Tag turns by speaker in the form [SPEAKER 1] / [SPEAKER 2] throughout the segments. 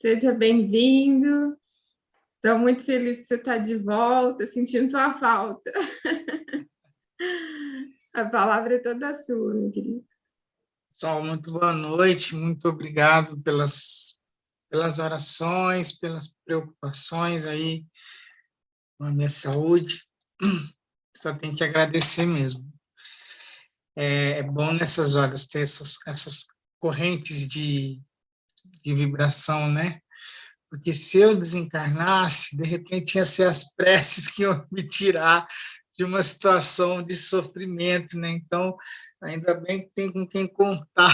[SPEAKER 1] Seja bem-vindo. Estou muito feliz que você está de volta, sentindo sua falta. A palavra é toda sua, meu querido.
[SPEAKER 2] Pessoal, muito boa noite, muito obrigado pelas orações, pelas preocupações aí com a minha saúde. Só tenho que agradecer mesmo. É bom nessas horas ter essas correntes de vibração, né? Porque se eu desencarnasse, de repente ia ser as preces que iam me tirar de uma situação de sofrimento, né? Então, ainda bem que tem com quem contar.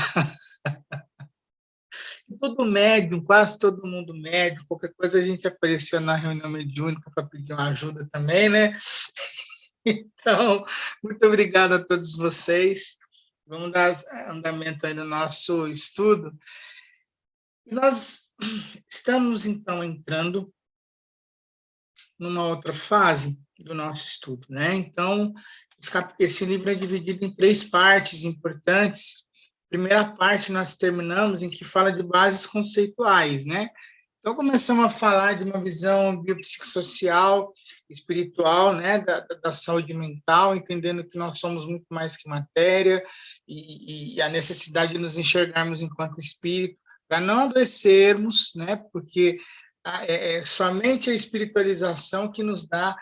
[SPEAKER 2] Todo médium, quase todo mundo médium, qualquer coisa a gente aparecia na reunião mediúnica para pedir uma ajuda também, né? Então, muito obrigado a todos vocês. Vamos dar andamento aí no nosso estudo. E nós estamos, então, entrando numa outra fase do nosso estudo, né? Então, esse livro é dividido em 3 partes importantes. Primeira parte nós terminamos em que fala de bases conceituais, né? Então, começamos a falar de uma visão biopsicossocial, espiritual, né, da saúde mental, entendendo que nós somos muito mais que matéria e a necessidade de nos enxergarmos enquanto espírito, para não adoecermos, né, porque somente a espiritualização que nos dá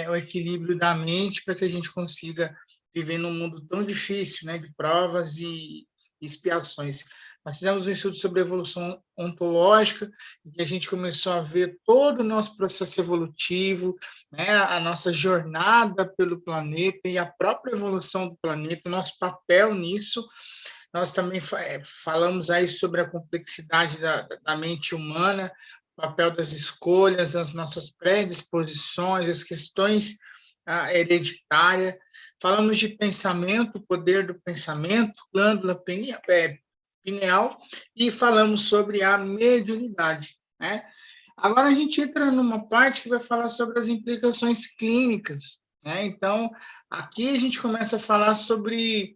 [SPEAKER 2] o equilíbrio da mente para que a gente consiga viver num mundo tão difícil, né, de provas e expiações. Nós fizemos um estudo sobre evolução ontológica, em que a gente começou a ver todo o nosso processo evolutivo, né, a nossa jornada pelo planeta e a própria evolução do planeta, o nosso papel nisso. Nós também falamos aí sobre a complexidade da mente humana, o papel das escolhas, as nossas predisposições, as questões hereditárias. Falamos de pensamento, o poder do pensamento, glândula pineal, e falamos sobre a mediunidade, né? Agora a gente entra numa parte que vai falar sobre as implicações clínicas, né? Então, aqui a gente começa a falar sobre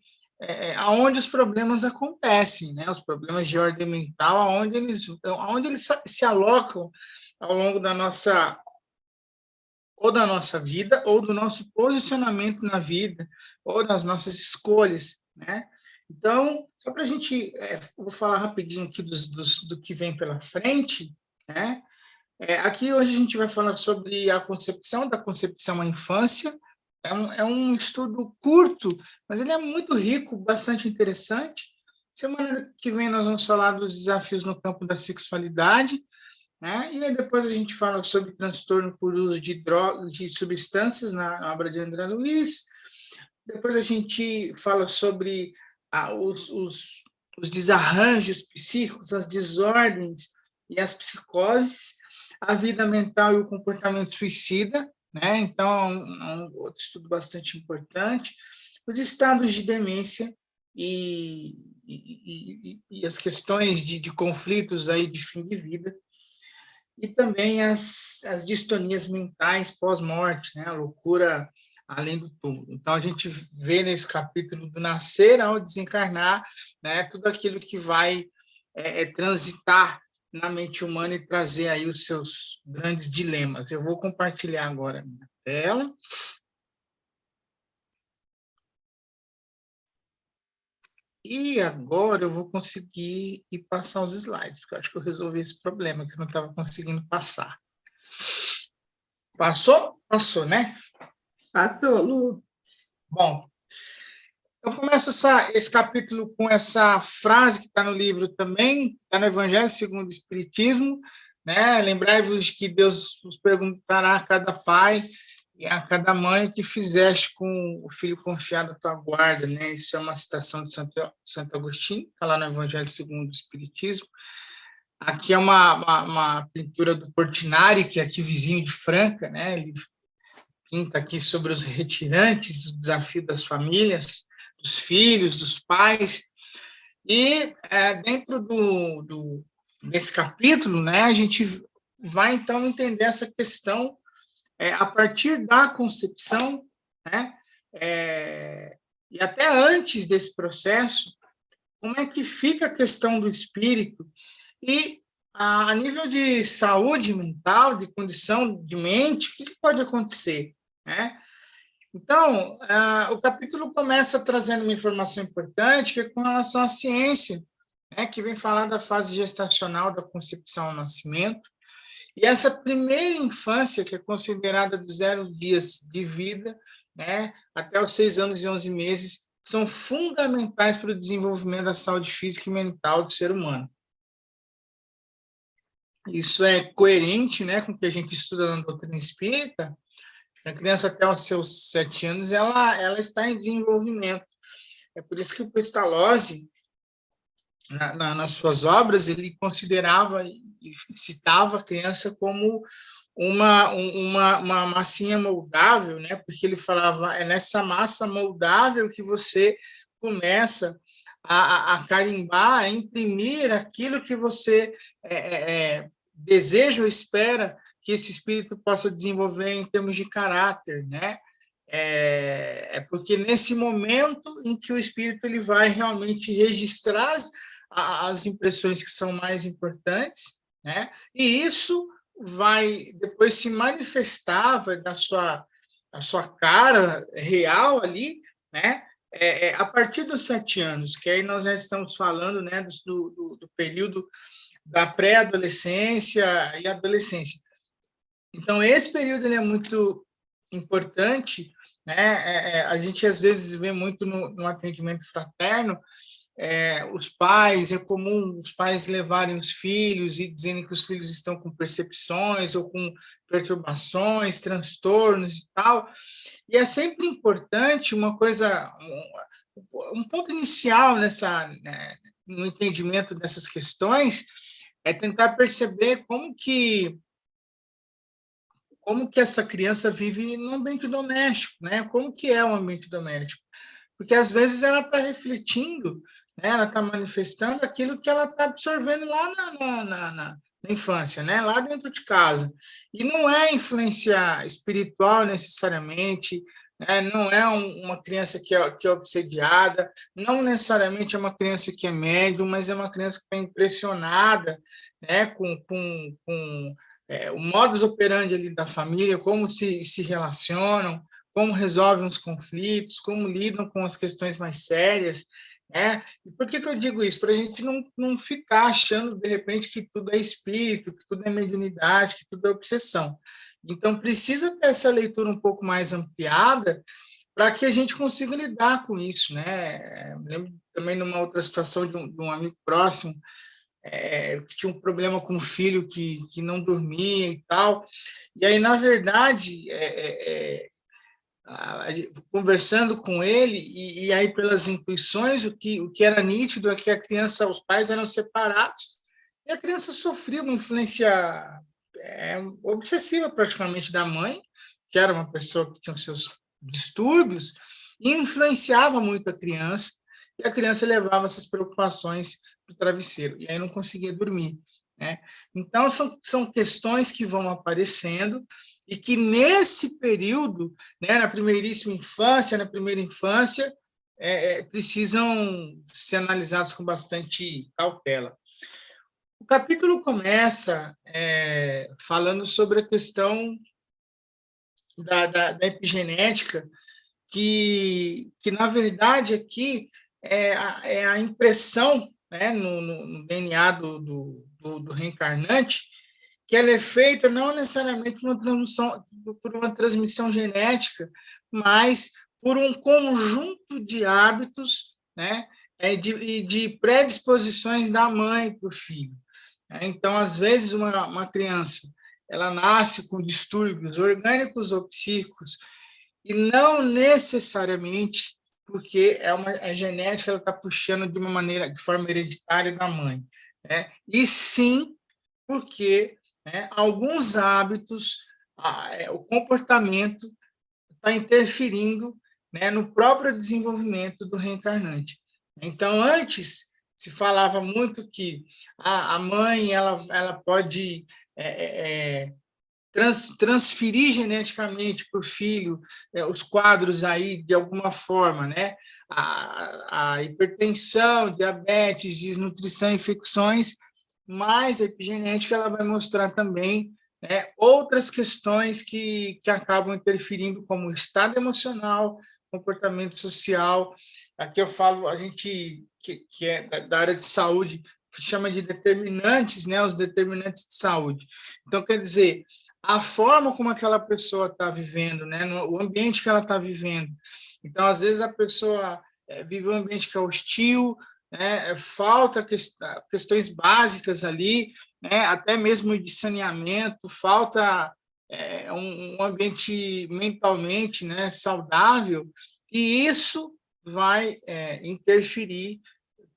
[SPEAKER 2] aonde os problemas acontecem, né? Os problemas de ordem mental, aonde eles se alocam ao longo da nossa vida, ou do nosso posicionamento na vida, ou das nossas escolhas, né? Então, só para a gente, vou falar rapidinho aqui do que vem pela frente, né? Aqui hoje a gente vai falar sobre a concepção da concepção à infância. É um estudo curto, mas ele é muito rico, bastante interessante. Semana que vem nós vamos falar dos desafios no campo da sexualidade, né? E aí depois a gente fala sobre transtorno por uso de drogas, de substâncias, na obra de André Luiz. Depois a gente fala sobre os desarranjos psíquicos, as desordens e as psicoses, a vida mental e o comportamento suicida, né? Então, é um outro estudo bastante importante. Os estados de demência e as questões de conflitos aí de fim de vida, e também as distonias mentais pós-morte, né? A loucura além do túmulo. Então, a gente vê nesse capítulo do nascer ao desencarnar, né? Tudo aquilo que vai transitar na mente humana e trazer aí os seus grandes dilemas. Eu vou compartilhar agora a minha tela. E agora eu vou conseguir ir passar os slides, porque eu acho que eu resolvi esse problema, que eu não estava conseguindo passar. Passou? Passou, né?
[SPEAKER 1] Passou, Lu?
[SPEAKER 2] Bom, eu começo esse capítulo com essa frase que está no livro também, está no Evangelho segundo o Espiritismo, né? Lembrai-vos que Deus nos perguntará a cada pai e a cada mãe o que fizeste com o filho confiado à tua guarda, né? Isso é uma citação de Santo Agostinho, está lá no Evangelho segundo o Espiritismo. Aqui é uma pintura do Portinari, que é aqui vizinho de Franca, né? Ele pinta aqui sobre os retirantes, o desafio das famílias, dos filhos, dos pais. E dentro desse capítulo, né, a gente vai, então, entender essa questão a partir da concepção, né, e até antes desse processo, como é que fica a questão do espírito e A nível de saúde mental, de condição de mente, o que pode acontecer, né? Então, o capítulo começa trazendo uma informação importante, que é com relação à ciência, né, que vem falar da fase gestacional da concepção ao nascimento. E essa primeira infância, que é considerada dos 0 dias de vida, né, até os 6 anos e 11 meses, são fundamentais para o desenvolvimento da saúde física e mental do ser humano. Isso é coerente, né, com o que a gente estuda na doutrina espírita. A criança, até os seus 7 anos, ela está em desenvolvimento. É por isso que o Pestalozzi, nas suas obras, ele considerava e citava a criança como uma massinha moldável, né? Porque ele falava, é nessa massa moldável que você começa a carimbar, a imprimir aquilo que você deseja ou espera que esse espírito possa desenvolver em termos de caráter, né? Porque nesse momento em que o espírito ele vai realmente registrar as impressões que são mais importantes, né? E isso vai depois se manifestar, vai dar a sua cara real ali, né? A partir dos 7 anos, que aí nós já estamos falando, né, do período da pré-adolescência e adolescência. Então, esse período ele é muito importante, né? A gente às vezes vê muito no atendimento fraterno, os pais, é comum os pais levarem os filhos e dizendo que os filhos estão com percepções ou com perturbações, transtornos e tal. E é sempre importante uma coisa, um ponto inicial né, no entendimento dessas questões é tentar perceber como que essa criança vive no ambiente doméstico, né? Como que é o ambiente doméstico? Porque às vezes ela está refletindo, né? Ela está manifestando aquilo que ela está absorvendo lá na infância, né? Lá dentro de casa. E não é influência espiritual necessariamente, né? Não é uma criança que é obsediada, não necessariamente é uma criança que é médium, mas é uma criança que está impressionada, né? Com o modus operandi ali da família, como se relacionam, como resolvem os conflitos, como lidam com as questões mais sérias, né? E por que eu digo isso? Para a gente não ficar achando, de repente, que tudo é espírito, que tudo é mediunidade, que tudo é obsessão. Então, precisa ter essa leitura um pouco mais ampliada para que a gente consiga lidar com isso, né? Eu lembro também numa outra situação de um amigo próximo, que tinha um problema com o filho que não dormia e tal. E aí, na verdade, conversando com ele, e aí pelas intuições, o que era nítido é que a criança, os pais eram separados, e a criança sofria uma influência obsessiva praticamente da mãe, que era uma pessoa que tinha seus distúrbios, e influenciava muito a criança, e a criança levava essas preocupações para o travesseiro, e aí não conseguia dormir, né? Então, são questões que vão aparecendo, e que nesse período, né, na primeira infância, precisam ser analisados com bastante cautela. O capítulo começa falando sobre a questão da epigenética, que na verdade aqui é a impressão, né, no DNA do reencarnante, que ela é feita não necessariamente por uma transmissão genética, mas por um conjunto de hábitos, né, de predisposições da mãe para o filho. Então, às vezes, uma criança ela nasce com distúrbios orgânicos ou psíquicos, e não necessariamente porque a genética ela está puxando de forma hereditária da mãe, né? E sim porque, né, alguns hábitos, o comportamento está interferindo, né, no próprio desenvolvimento do reencarnante. Então, antes se falava muito que a mãe ela pode transferir geneticamente para o filho os quadros aí de alguma forma, né? A hipertensão, diabetes, desnutrição, infecções, mas a epigenética ela vai mostrar também, né, outras questões que acabam interferindo, como o estado emocional, comportamento social. Aqui eu falo, a gente que é da área de saúde, chama de determinantes, né, os determinantes de saúde. Então, quer dizer, a forma como aquela pessoa está vivendo, né, o ambiente que ela está vivendo. Então, às vezes, a pessoa vive um ambiente que é hostil, né, falta questões básicas ali, né, até mesmo de saneamento, falta um ambiente mentalmente, né, saudável, e isso vai interferir,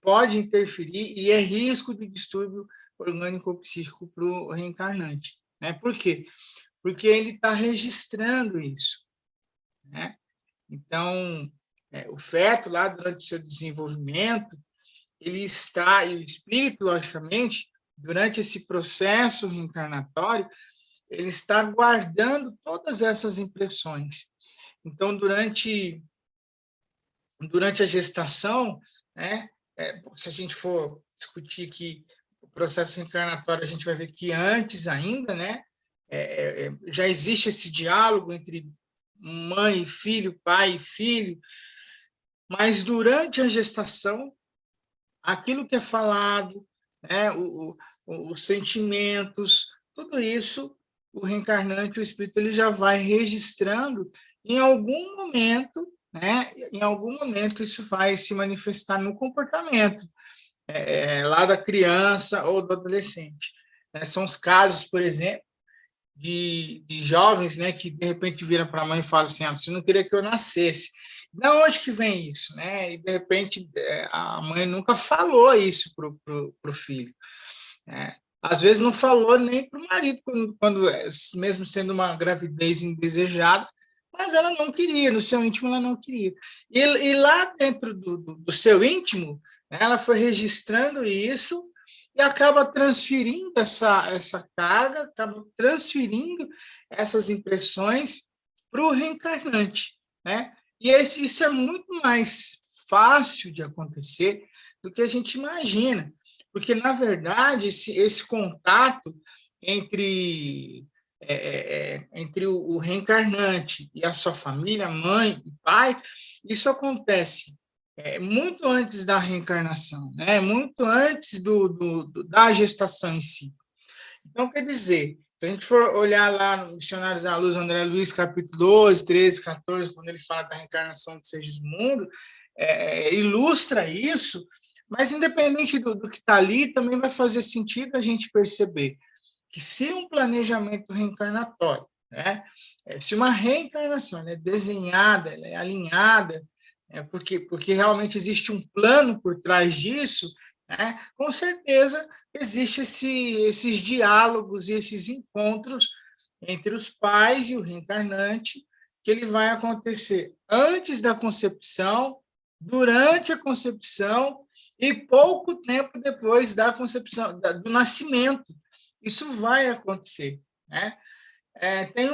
[SPEAKER 2] pode interferir, e é risco de distúrbio orgânico-psíquico para o reencarnante. Né? Por quê? Porque ele está registrando isso. Né? Então, o feto, lá durante o seu desenvolvimento, ele está, e o espírito, logicamente, durante esse processo reencarnatório, ele está guardando todas essas impressões. Então, durante a gestação, né, se a gente for discutir que o processo reencarnatório, a gente vai ver que antes ainda, né, já existe esse diálogo entre mãe e filho, pai e filho, mas durante a gestação, aquilo que é falado, né, os sentimentos, tudo isso, o reencarnante, o espírito, ele já vai registrando em algum momento, né, em algum momento isso vai se manifestar no comportamento lá da criança ou do adolescente. São os casos, por exemplo, de jovens, né, que de repente viram para a mãe e falam assim, você não queria que eu nascesse. De onde que vem isso? Né? E de repente a mãe nunca falou isso para o filho. Né? Às vezes não falou nem para o marido, quando, mesmo sendo uma gravidez indesejada, mas ela não queria, no seu íntimo ela não queria. E lá dentro do seu íntimo, né, ela foi registrando isso e acaba transferindo essa carga, acaba transferindo essas impressões para o reencarnante. Né? E isso é muito mais fácil de acontecer do que a gente imagina, porque, na verdade, esse contato entre o reencarnante e a sua família, mãe e pai, isso acontece muito antes da reencarnação, né? Muito antes da gestação em si. Então, quer dizer, se a gente for olhar lá no Missionários da Luz, André Luiz, capítulo 12, 13, 14, quando ele fala da reencarnação de Segismundo, ilustra isso, mas independente do que está ali, também vai fazer sentido a gente perceber que se um planejamento reencarnatório, né, se uma reencarnação é desenhada, ela é alinhada, porque realmente existe um plano por trás disso, né, com certeza existe esses diálogos e esses encontros entre os pais e o reencarnante, que ele vai acontecer antes da concepção, durante a concepção e pouco tempo depois da concepção, do nascimento. Isso vai acontecer. Né? Tem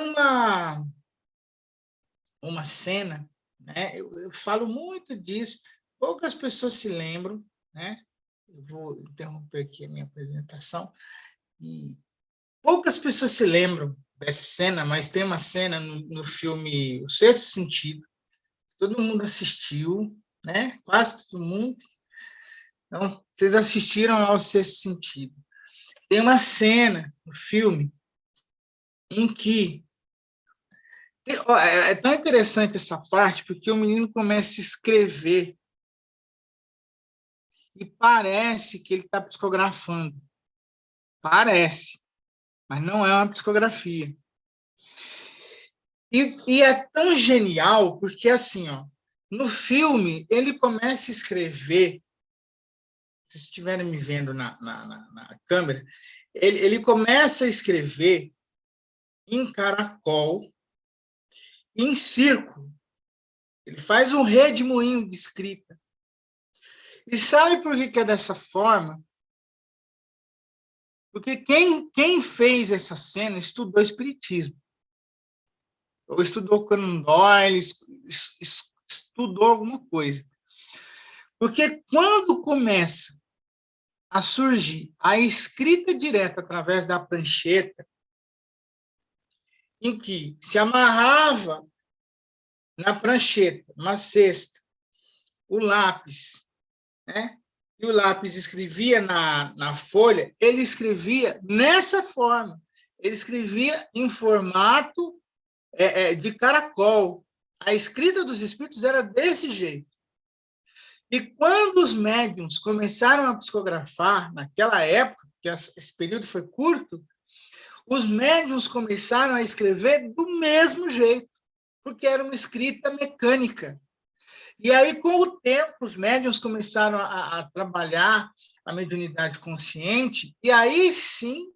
[SPEAKER 2] uma cena, né? Eu falo muito disso, poucas pessoas se lembram, né? Eu vou interromper aqui a minha apresentação, e poucas pessoas se lembram dessa cena, mas tem uma cena no filme O Sexto Sentido, que todo mundo assistiu, né? Quase todo mundo. Então, vocês assistiram ao Sexto Sentido. Tem uma cena no filme em que é tão interessante essa parte, porque o menino começa a escrever e parece que ele está psicografando. Parece, mas não é uma psicografia. E é tão genial, porque assim, no filme, ele começa a escrever, se vocês estiverem me vendo na câmera, ele começa a escrever em caracol, em círculo. Ele faz um redemoinho de escrita. E sabe por que é dessa forma? Porque quem fez essa cena estudou espiritismo. Ou estudou Conan Doyle, estudou alguma coisa. Porque quando começa a surgir a escrita direta através da prancheta, em que se amarrava na prancheta, uma cesta, o lápis, né? E o lápis escrevia na folha, ele escrevia nessa forma, ele escrevia em formato de caracol. A escrita dos espíritos era desse jeito. E quando os médiuns começaram a psicografar, naquela época, que esse período foi curto, os médiuns começaram a escrever do mesmo jeito, porque era uma escrita mecânica. E aí, com o tempo, os médiuns começaram a trabalhar a mediunidade consciente, e aí sim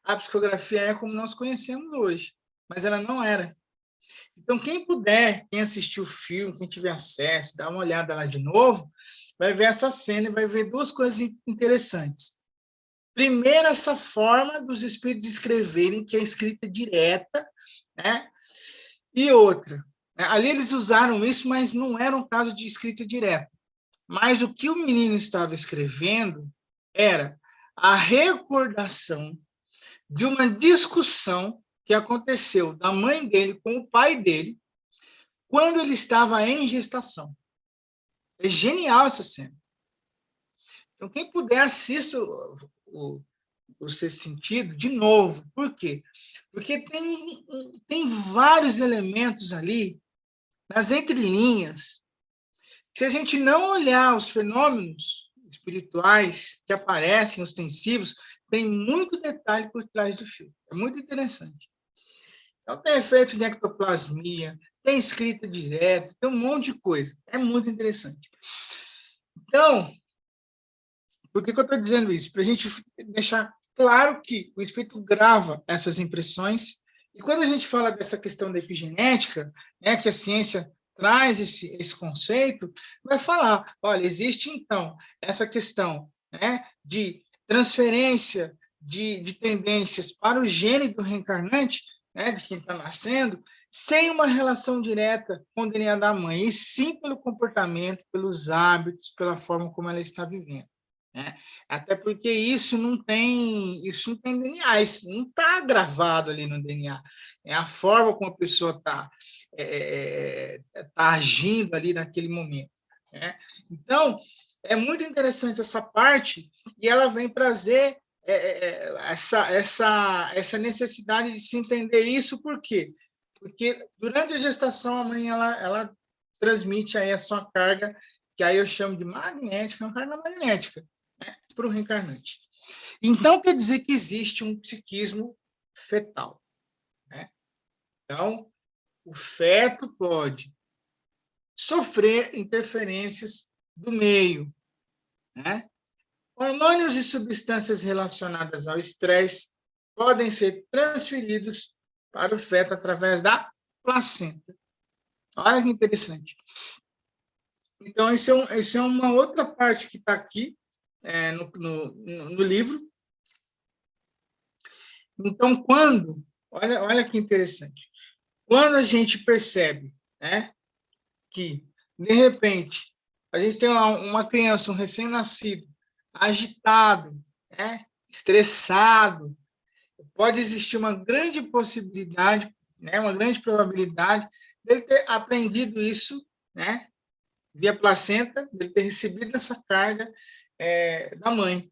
[SPEAKER 2] a psicografia é como nós conhecemos hoje, mas ela não era. Então, quem puder, quem assistiu o filme, quem tiver acesso, dá uma olhada lá de novo, vai ver essa cena e vai ver duas coisas interessantes. Primeiro, essa forma dos espíritos escreverem, que é escrita direta, né? E outra, ali eles usaram isso, mas não era um caso de escrita direta. Mas o que o menino estava escrevendo era a recordação de uma discussão que aconteceu da mãe dele com o pai dele quando ele estava em gestação. É genial essa cena. Então, quem puder, assista o Sexto Sentido de novo. Por quê? Porque tem vários elementos ali, nas entrelinhas. Se a gente não olhar os fenômenos espirituais que aparecem, ostensivos, tem muito detalhe por trás do filme. É muito interessante. Então, tem efeito de ectoplasmia, tem escrita direta, tem um monte de coisa. É muito interessante. Então, por que eu estou dizendo isso? Para a gente deixar claro que o espírito grava essas impressões, e quando a gente fala dessa questão da epigenética, né, que a ciência traz esse conceito, vai falar, olha, existe então essa questão, né, de transferência de tendências para o gene do reencarnante, né, de quem está nascendo, sem uma relação direta com o DNA da mãe, e sim pelo comportamento, pelos hábitos, pela forma como ela está vivendo. Né? Até porque isso não tem DNA, isso não está gravado ali no DNA. É a forma como a pessoa está tá agindo ali naquele momento. Né? Então, é muito interessante essa parte, e ela vem trazer essa necessidade de se entender isso. Por quê? Porque durante a gestação, a mãe ela transmite aí a sua carga, que aí eu chamo de magnética, uma carga magnética, né, para o reencarnante. Então, quer dizer que existe um psiquismo fetal. Né? Então, o feto pode sofrer interferências do meio. Né? Hormônios e substâncias relacionadas ao estresse podem ser transferidos para o feto através da placenta. Olha que interessante. Então, isso é uma outra parte que está aqui no livro. Então, olha que interessante, quando a gente percebe, né, que, de repente, a gente tem uma criança, um recém-nascido, agitado, né, estressado, pode existir uma grande possibilidade, né, uma grande probabilidade dele ter aprendido isso, né, via placenta, dele ter recebido essa carga da mãe.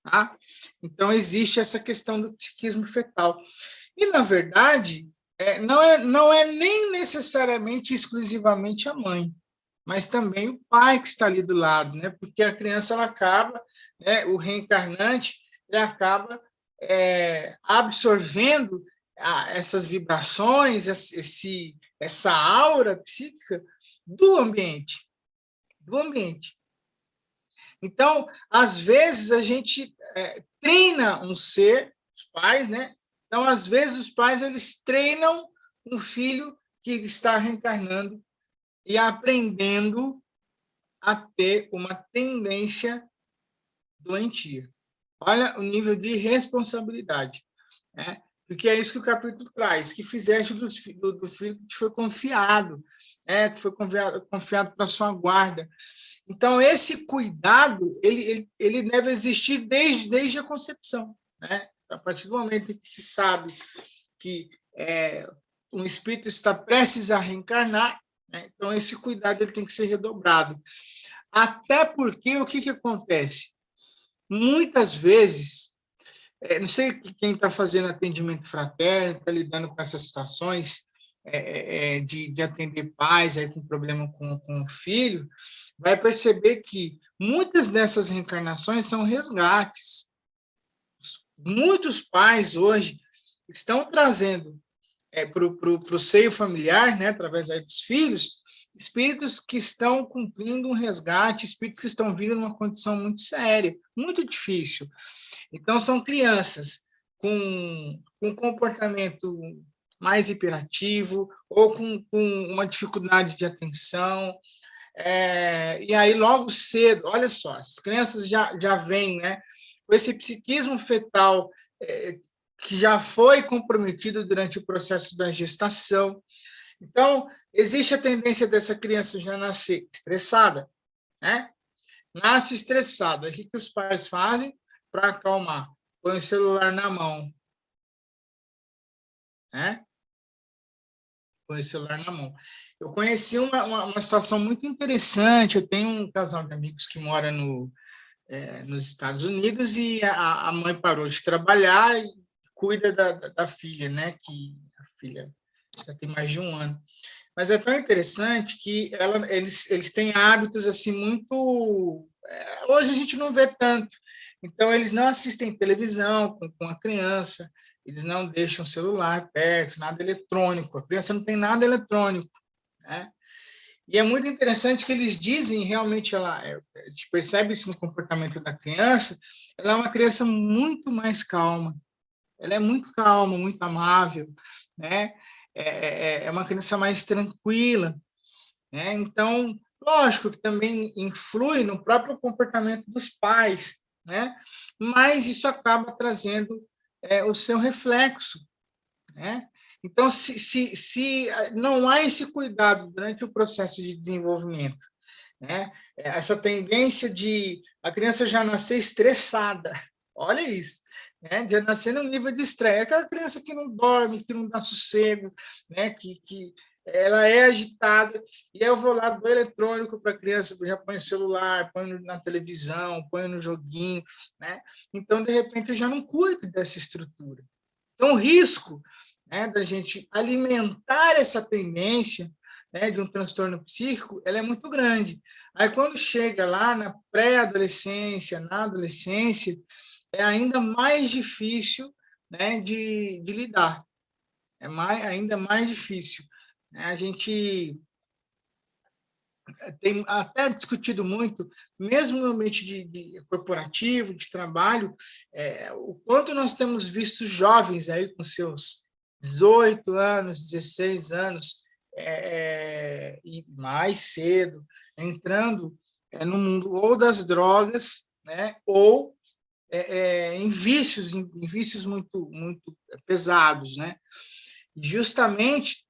[SPEAKER 2] Tá? Então, existe essa questão do psiquismo fetal. E, na verdade, não é nem necessariamente exclusivamente a mãe, mas também o pai que está ali do lado, né? Porque a criança ela acaba, né, o reencarnante, ele acaba absorvendo essas vibrações, essa aura psíquica do ambiente. Do ambiente. Então, às vezes, a gente treina um ser, os pais, né? Então, às vezes, os pais eles treinam um filho que está reencarnando e aprendendo a ter uma tendência doentia. Olha o nível de responsabilidade. Né? Porque é isso que o capítulo traz, que fizeste do filho que te foi confiado, que foi confiado para sua guarda. Então, esse cuidado, ele deve existir desde a concepção, né? A partir do momento em que se sabe que um espírito está prestes a reencarnar, né? Então esse cuidado ele tem que ser redobrado. Até porque o que acontece? Muitas vezes, não sei quem está fazendo atendimento fraterno, está lidando com essas situações de atender pais aí com problema com o filho, vai perceber que muitas dessas reencarnações são resgates. Muitos pais hoje estão trazendo para o seio familiar, né, através aí dos filhos, espíritos que estão cumprindo um resgate, espíritos que estão vindo numa condição muito séria, muito difícil. Então, são crianças com um comportamento mais hiperativo ou com uma dificuldade de atenção. E aí, logo cedo, olha só, as crianças já vêm, né, com esse psiquismo fetal que já foi comprometido durante o processo da gestação. Então, existe a tendência dessa criança já nascer estressada, né? Nasce estressada. O que os pais fazem para acalmar? Põe o celular na mão, né? Põe o celular na mão. Eu conheci uma situação muito interessante. Eu tenho um casal de amigos que mora nos Estados Unidos e a mãe parou de trabalhar e cuida da filha, né? Que a filha já tem mais de um ano. Mas é tão interessante que eles têm hábitos assim muito. Hoje a gente não vê tanto. Então, eles não assistem televisão com a criança, eles não deixam o celular perto, nada eletrônico. A criança não tem nada eletrônico, né? E é muito interessante que eles dizem, realmente, a gente percebe isso no comportamento da criança, ela é uma criança muito mais calma. Ela é muito calma, muito amável, né? É uma criança mais tranquila, né? Então, lógico que também influi no próprio comportamento dos pais, né? Mas isso acaba trazendo o seu reflexo, né? Então, se não há esse cuidado durante o processo de desenvolvimento, né? Essa tendência de a criança já nascer estressada, olha isso, né? De nascer no nível de estresse, aquela criança que não dorme, que não dá sossego, né? Que ela é agitada, e eu vou lá do eletrônico para a criança, já põe o celular, põe na televisão, põe no joguinho, né? Então, de repente, eu já não cuido dessa estrutura. Então, o risco, né, da gente alimentar essa tendência, né, de um transtorno psíquico, ela é muito grande. Aí, quando chega lá na pré-adolescência, na adolescência, é ainda mais difícil, né, de lidar. Ainda mais difícil. A gente tem até discutido muito, mesmo no ambiente de corporativo, de trabalho, o quanto nós temos visto jovens aí com seus 18 anos, 16 anos, e mais cedo, entrando no mundo ou das drogas, né, ou em vícios muito, muito pesados, né? Justamente,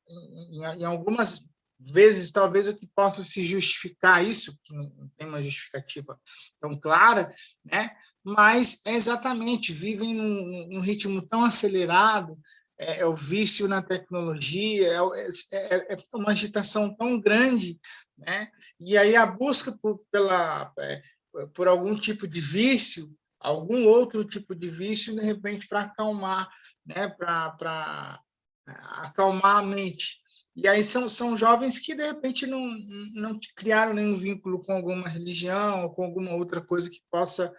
[SPEAKER 2] em algumas vezes, talvez o que possa se justificar isso, que não tem uma justificativa tão clara, né? Mas é exatamente, vivem num ritmo tão acelerado, o vício na tecnologia, é uma agitação tão grande, né? E aí a busca por algum tipo de vício, algum outro tipo de vício, de repente, para acalmar, né? Para acalmar a mente. E aí são jovens que, de repente, não criaram nenhum vínculo com alguma religião ou com alguma outra coisa que possa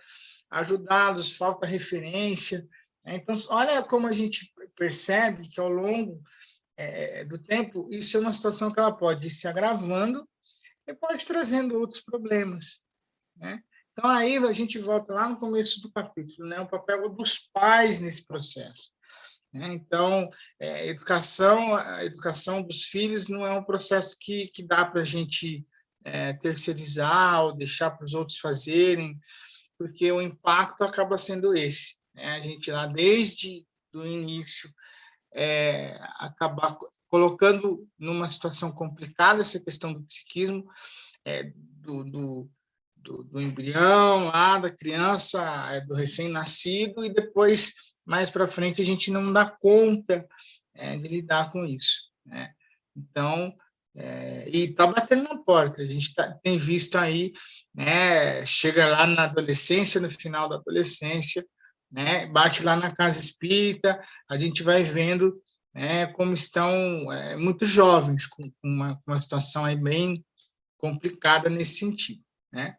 [SPEAKER 2] ajudá-los, falta referência. Então, olha como a gente percebe que, ao longo do tempo, isso é uma situação que ela pode ir se agravando e pode trazendo outros problemas, né? Então, aí a gente volta lá no começo do capítulo, né? O papel dos pais nesse processo. Então, a educação dos filhos não é um processo que dá para a gente terceirizar ou deixar para os outros fazerem, porque o impacto acaba sendo esse, né? A gente lá, desde o início, acabar colocando numa situação complicada essa questão do psiquismo, do do embrião, lá da criança, do recém-nascido, e depois, mais para frente, a gente não dá conta de lidar com isso, né? Então, e está batendo na porta, a gente tem visto aí, né, chega lá na adolescência, no final da adolescência, né, bate lá na casa espírita, a gente vai vendo, né, como estão muito jovens, com uma situação aí bem complicada nesse sentido, né?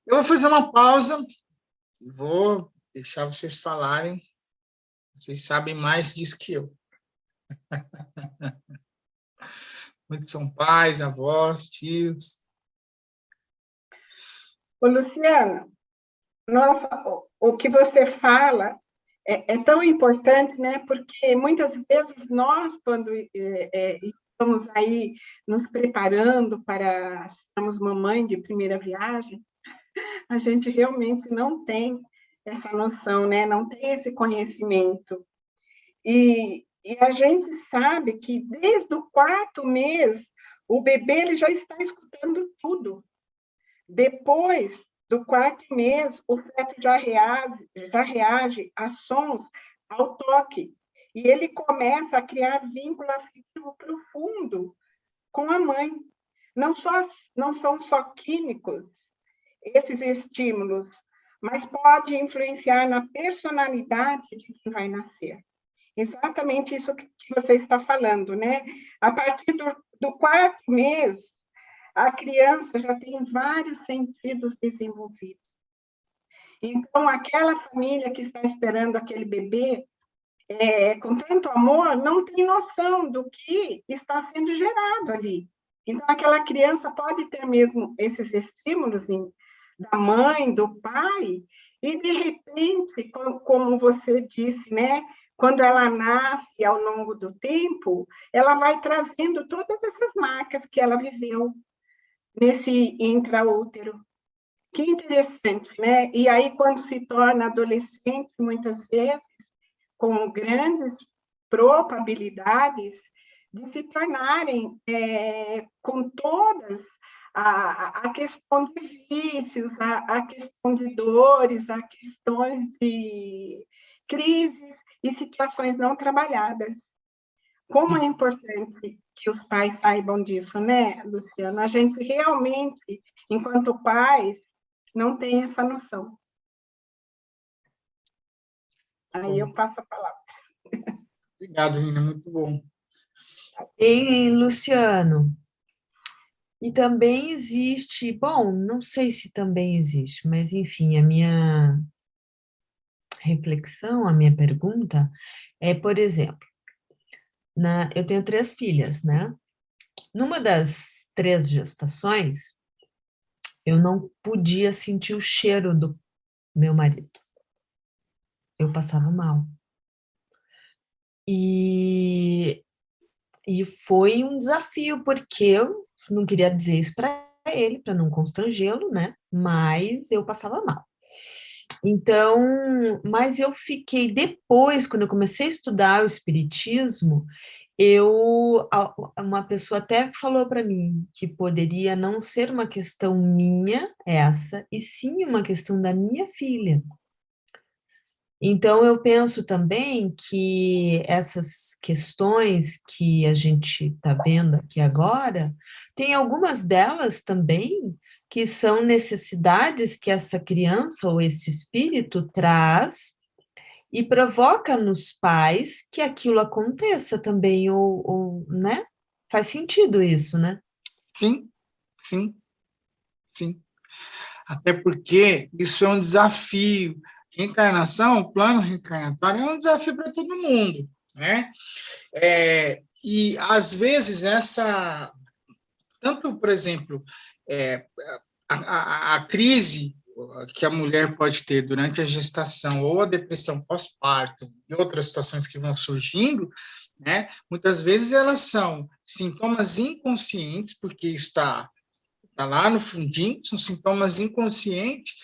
[SPEAKER 2] Eu vou fazer uma pausa e vou deixar vocês falarem, vocês sabem mais disso que eu. Muitos são pais, avós, tios.
[SPEAKER 3] Ô, Luciano, nossa, o que você fala é tão importante, né? Porque muitas vezes nós, quando estamos aí nos preparando para sermos mamãe de primeira viagem, a gente realmente não tem essa noção, né? Não tem esse conhecimento. E a gente sabe que desde o 4º mês, o bebê ele já está escutando tudo. Depois do 4º mês, o feto já reage a sons, ao toque. E ele começa a criar vínculo afetivo profundo com a mãe. Não são só químicos esses estímulos, mas pode influenciar na personalidade de quem vai nascer. Exatamente isso que você está falando, né? A partir do 4º mês, a criança já tem vários sentidos desenvolvidos. Então, aquela família que está esperando aquele bebê com tanto amor, não tem noção do que está sendo gerado ali. Então, aquela criança pode ter mesmo esses estímulos da mãe, do pai, e, de repente, como você disse, né? Quando ela nasce ao longo do tempo, ela vai trazendo todas essas marcas que ela viveu nesse intraútero. Que interessante, né? E aí, quando se torna adolescente, muitas vezes, com grandes probabilidades de se tornarem com todas a questão de vícios, a questão de dores, a questões de crises e situações não trabalhadas. Como é importante que os pais saibam disso, né, Luciana? A gente realmente, enquanto pais, não tem essa noção. Aí eu passo a palavra.
[SPEAKER 2] Obrigado, Nina, muito bom.
[SPEAKER 4] Ei, Luciano, e também existe, bom, não sei se também existe, mas enfim, a minha reflexão, a minha pergunta é, por exemplo, eu tenho 3 filhas, né? Numa das 3 gestações, eu não podia sentir o cheiro do meu marido. Eu passava mal. E foi um desafio, porque eu não queria dizer isso para ele, para não constrangê-lo, né? Mas eu passava mal. Então, mas eu fiquei depois, quando eu comecei a estudar o espiritismo, uma pessoa até falou para mim que poderia não ser uma questão minha essa, e sim uma questão da minha filha. Então, eu penso também que essas questões que a gente está vendo aqui agora, tem algumas delas também que são necessidades que essa criança ou esse espírito traz e provoca nos pais que aquilo aconteça também, né? Faz sentido isso, né?
[SPEAKER 2] Sim, sim, sim. Até porque isso é um desafio. Reencarnação, o plano reencarnatório é um desafio para todo mundo, né? E, às vezes, tanto, por exemplo, a crise que a mulher pode ter durante a gestação ou a depressão pós-parto e outras situações que vão surgindo, né? Muitas vezes elas são sintomas inconscientes, porque está lá no fundinho, são sintomas inconscientes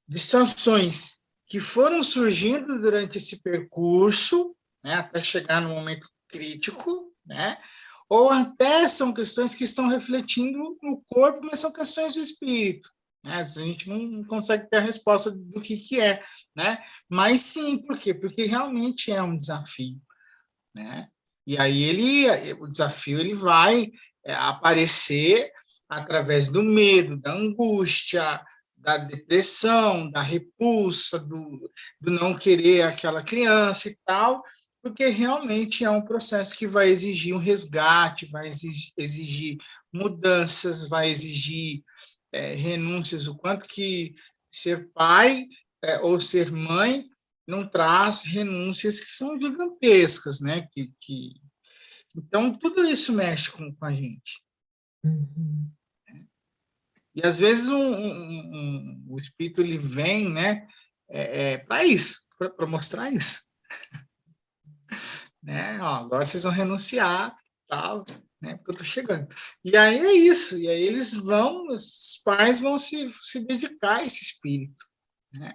[SPEAKER 2] de situações que foram surgindo durante esse percurso, né, até chegar no momento crítico, né, ou até são questões que estão refletindo no corpo, mas são questões do espírito, né? A gente não consegue ter a resposta do que é, né? Mas sim, por quê? Porque realmente é um desafio, né? E aí o desafio ele vai aparecer através do medo, da angústia, da depressão, da repulsa, do não querer aquela criança e tal, porque realmente é um processo que vai exigir um resgate, vai exigir mudanças, vai exigir renúncias, o quanto que ser pai ou ser mãe não traz renúncias que são gigantescas, né? Então, tudo isso mexe com a gente.
[SPEAKER 4] Uhum.
[SPEAKER 2] E, às vezes, o espírito ele vem, né, para isso, para mostrar isso. Né? Ó, agora vocês vão renunciar, tal, né, porque eu estou chegando. E aí é isso, e aí os pais vão se dedicar a esse espírito, né?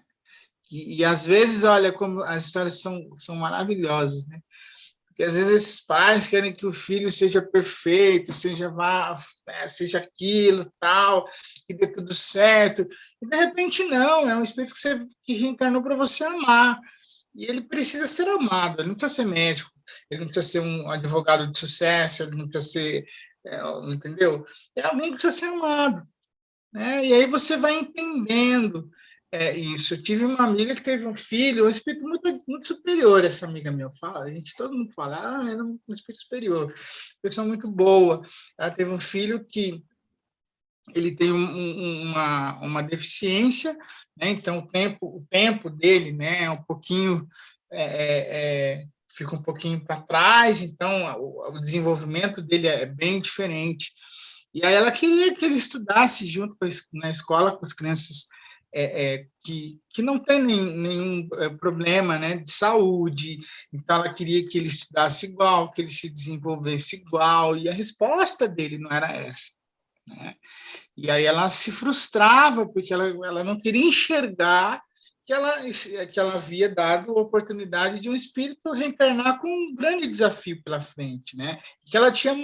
[SPEAKER 2] E às vezes, olha, como as histórias são maravilhosas, né? Porque às vezes esses pais querem que o filho seja perfeito, seja aquilo, tal, que dê tudo certo. E de repente não, é um espírito que reencarnou para você amar. E ele precisa ser amado, ele não precisa ser médico, ele não precisa ser um advogado de sucesso, ele não precisa ser, entendeu? É alguém que precisa ser amado, né? E aí você vai entendendo isso. Eu tive uma amiga que teve um filho, um espírito muito, muito superior, essa amiga minha fala, todo mundo fala, era um espírito superior, pessoa muito boa. Ela teve um filho que ele tem uma deficiência, né? Então o tempo dele, né, é um pouquinho fica um pouquinho para trás, então o desenvolvimento dele é bem diferente. E aí ela queria que ele estudasse junto na escola com as crianças que não tem nenhum problema, né, de saúde. Então ela queria que ele estudasse igual, que ele se desenvolvesse igual, e a resposta dele não era essa, né? E aí ela se frustrava porque ela não queria enxergar que ela havia dado a oportunidade de um espírito reencarnar com um grande desafio pela frente, né? Que ela tinha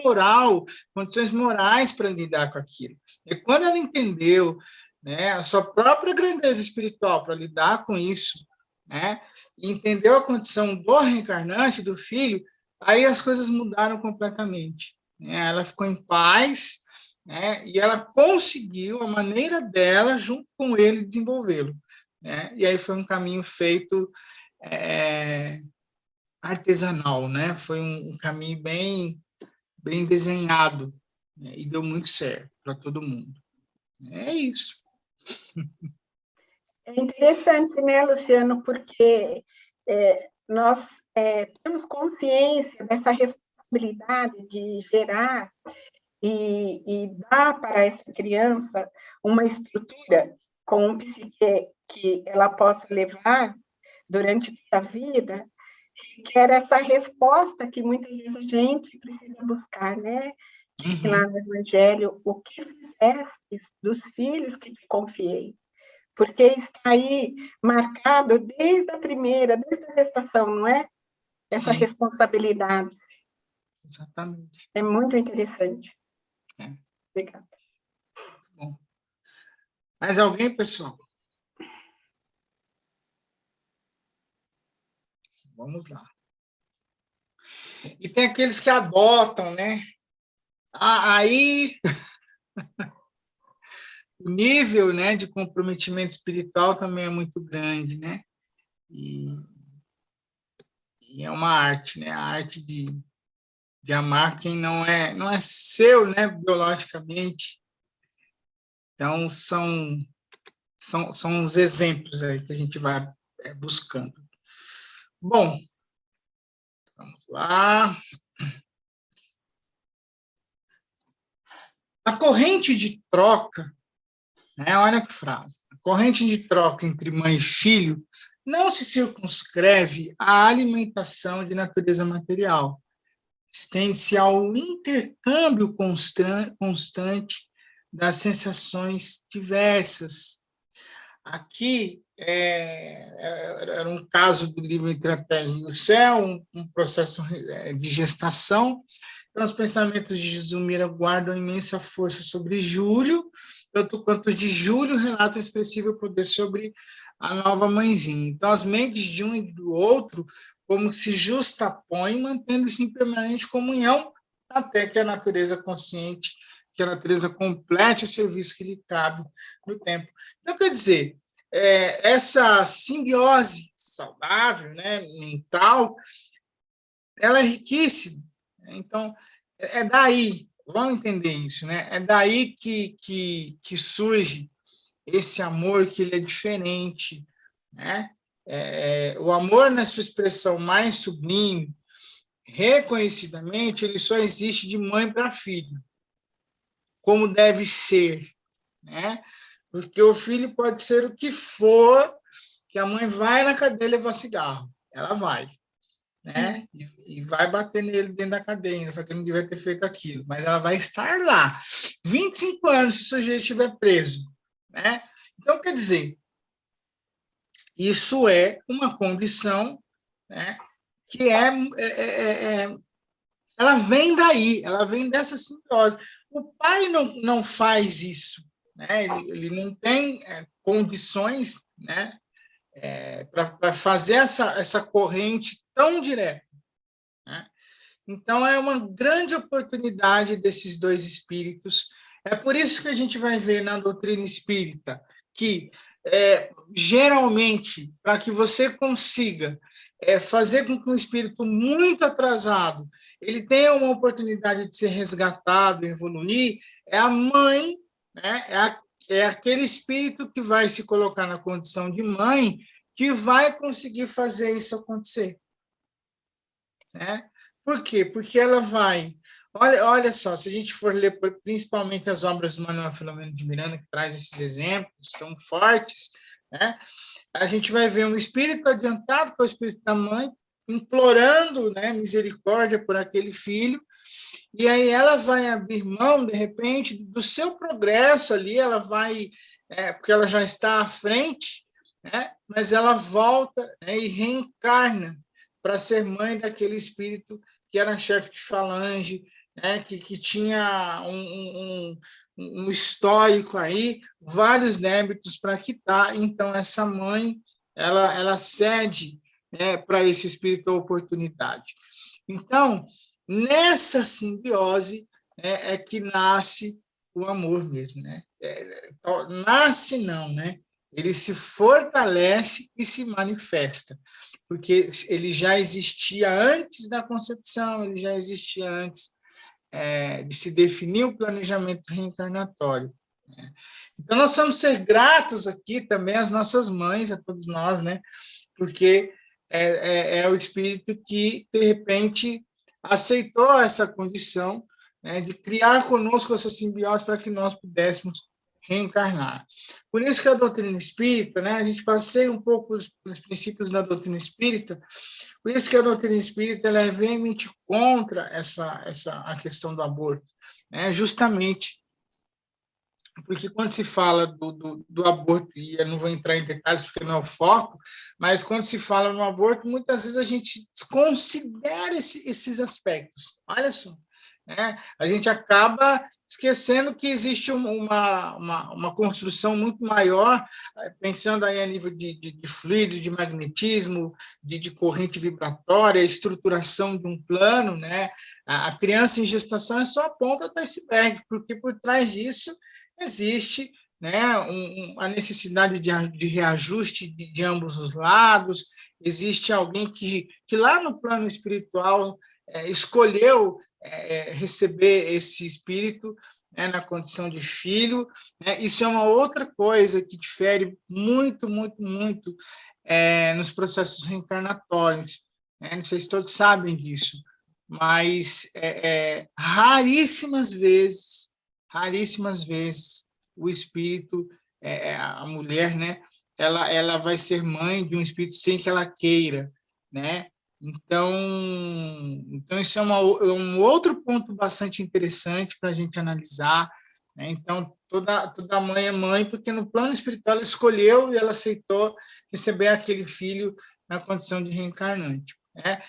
[SPEAKER 2] condições morais para lidar com aquilo. E quando ela entendeu, né, a sua própria grandeza espiritual para lidar com isso, né, e entendeu a condição do reencarnante, do filho, aí as coisas mudaram completamente, né? Ela ficou em paz, né? E ela conseguiu a maneira dela, junto com ele, desenvolvê-lo, né? E aí foi um caminho feito artesanal, né? Foi um caminho bem desenhado, né? E deu muito certo para todo mundo. É isso.
[SPEAKER 3] É interessante, né, Luciano, porque nós temos consciência dessa responsabilidade de gerar e dar para essa criança uma estrutura com um psique que ela possa levar durante a vida, que era essa resposta que muitas vezes a gente precisa buscar, né? Que lá no Evangelho, o que fizeste dos filhos que te confiei? Porque está aí marcado desde a gestação, não é? Essa
[SPEAKER 2] Sim.
[SPEAKER 3] responsabilidade.
[SPEAKER 2] Exatamente.
[SPEAKER 3] É muito interessante. Obrigada.
[SPEAKER 2] Bom. Mais alguém, pessoal? Vamos lá. E tem aqueles que adotam, né? Aí o nível, né, de comprometimento espiritual também é muito grande, né? E é uma arte, né? A arte de amar quem não é seu, né, biologicamente. Então são os exemplos aí que a gente vai buscando. Bom, vamos lá. A corrente de troca, né? Olha que frase. A corrente de troca entre mãe e filho não se circunscreve à alimentação de natureza material. Estende-se ao intercâmbio constante das sensações diversas. Aqui era um caso do livro Entre a Terra e o Céu, um processo de gestação. Então, os pensamentos de Zumira guardam imensa força sobre Júlio, tanto quanto os de Júlio relatam expressivo poder sobre a nova mãezinha. Então, as mentes de um e do outro como se justapõem, mantendo-se em permanente comunhão, até que a natureza consciente, que a natureza complete o serviço que lhe cabe no tempo. Então, quer dizer, essa simbiose saudável, né, mental, ela é riquíssima. Então, é daí, vamos entender isso, né? É daí que surge esse amor, que ele é diferente, né? O amor, na sua expressão mais sublime, reconhecidamente, ele só existe de mãe para filho, como deve ser, né? Porque o filho pode ser o que for, que a mãe vai na cadeia levar cigarro, ela vai, né? E vai bater nele dentro da cadeia, porque ele não devia ter feito aquilo, mas ela vai estar lá, 25 anos se o sujeito estiver preso, né? Então, quer dizer, isso é uma condição, né, que ela vem daí, ela vem dessa simbiose. O pai não faz isso, né? Ele não tem condições, né, para fazer essa corrente tão direta, né? Então, é uma grande oportunidade desses dois espíritos. É por isso que a gente vai ver na doutrina espírita que, geralmente, para que você consiga fazer com que um espírito muito atrasado ele tenha uma oportunidade de ser resgatado, evoluir, é a mãe, né? É aquele espírito que vai se colocar na condição de mãe que vai conseguir fazer isso acontecer, né? Por quê? Porque ela vai... Olha só, se a gente for ler principalmente as obras do Manuel Filomeno de Miranda, que traz esses exemplos tão fortes, né? A gente vai ver um espírito adiantado, que é o espírito da mãe, implorando, né, misericórdia por aquele filho, e aí ela vai abrir mão, de repente, do seu progresso ali, ela vai, porque ela já está à frente, né, mas ela volta, né, e reencarna para ser mãe daquele espírito que era chefe de falange, né, que tinha um histórico aí, vários débitos para quitar. Então, essa mãe, ela cede, né, para esse espírito a oportunidade. Então, nessa simbiose é que nasce o amor mesmo, né? Nasce não, né? Ele se fortalece e se manifesta, porque ele já existia antes da concepção, ele já existia antes de se definir o planejamento reencarnatório, né? Então, nós vamos ser gratos aqui também às nossas mães, a todos nós, né? Porque é o espírito que, de repente, aceitou essa condição, né, de criar conosco essa simbiose para que nós pudéssemos reencarnar. Por isso que a doutrina espírita, né, a gente passeia um pouco os princípios da doutrina espírita, por isso que a doutrina espírita ela é veemente contra a questão do aborto, né, justamente porque quando se fala do aborto, e eu não vou entrar em detalhes porque não é o foco, mas quando se fala no aborto, muitas vezes a gente desconsidera esses aspectos. Olha só, né? A gente acaba esquecendo que existe uma construção muito maior, pensando aí a nível de fluido, de magnetismo, de corrente vibratória, estruturação de um plano, né? A criança em gestação é só a ponta do iceberg, porque por trás disso existe, né, a necessidade de reajuste de ambos os lados, existe alguém que lá no plano espiritual escolheu receber esse espírito, né, na condição de filho, né? Isso é uma outra coisa que difere muito, muito, muito nos processos reencarnatórios, né? Não sei se todos sabem disso, mas raríssimas vezes, o espírito, a mulher, né, ela vai ser mãe de um espírito sem que ela queira, né? Então isso é um outro ponto bastante interessante para a gente analisar, né? Então, toda mãe é mãe porque no plano espiritual ela escolheu e ela aceitou receber aquele filho na condição de reencarnante. né?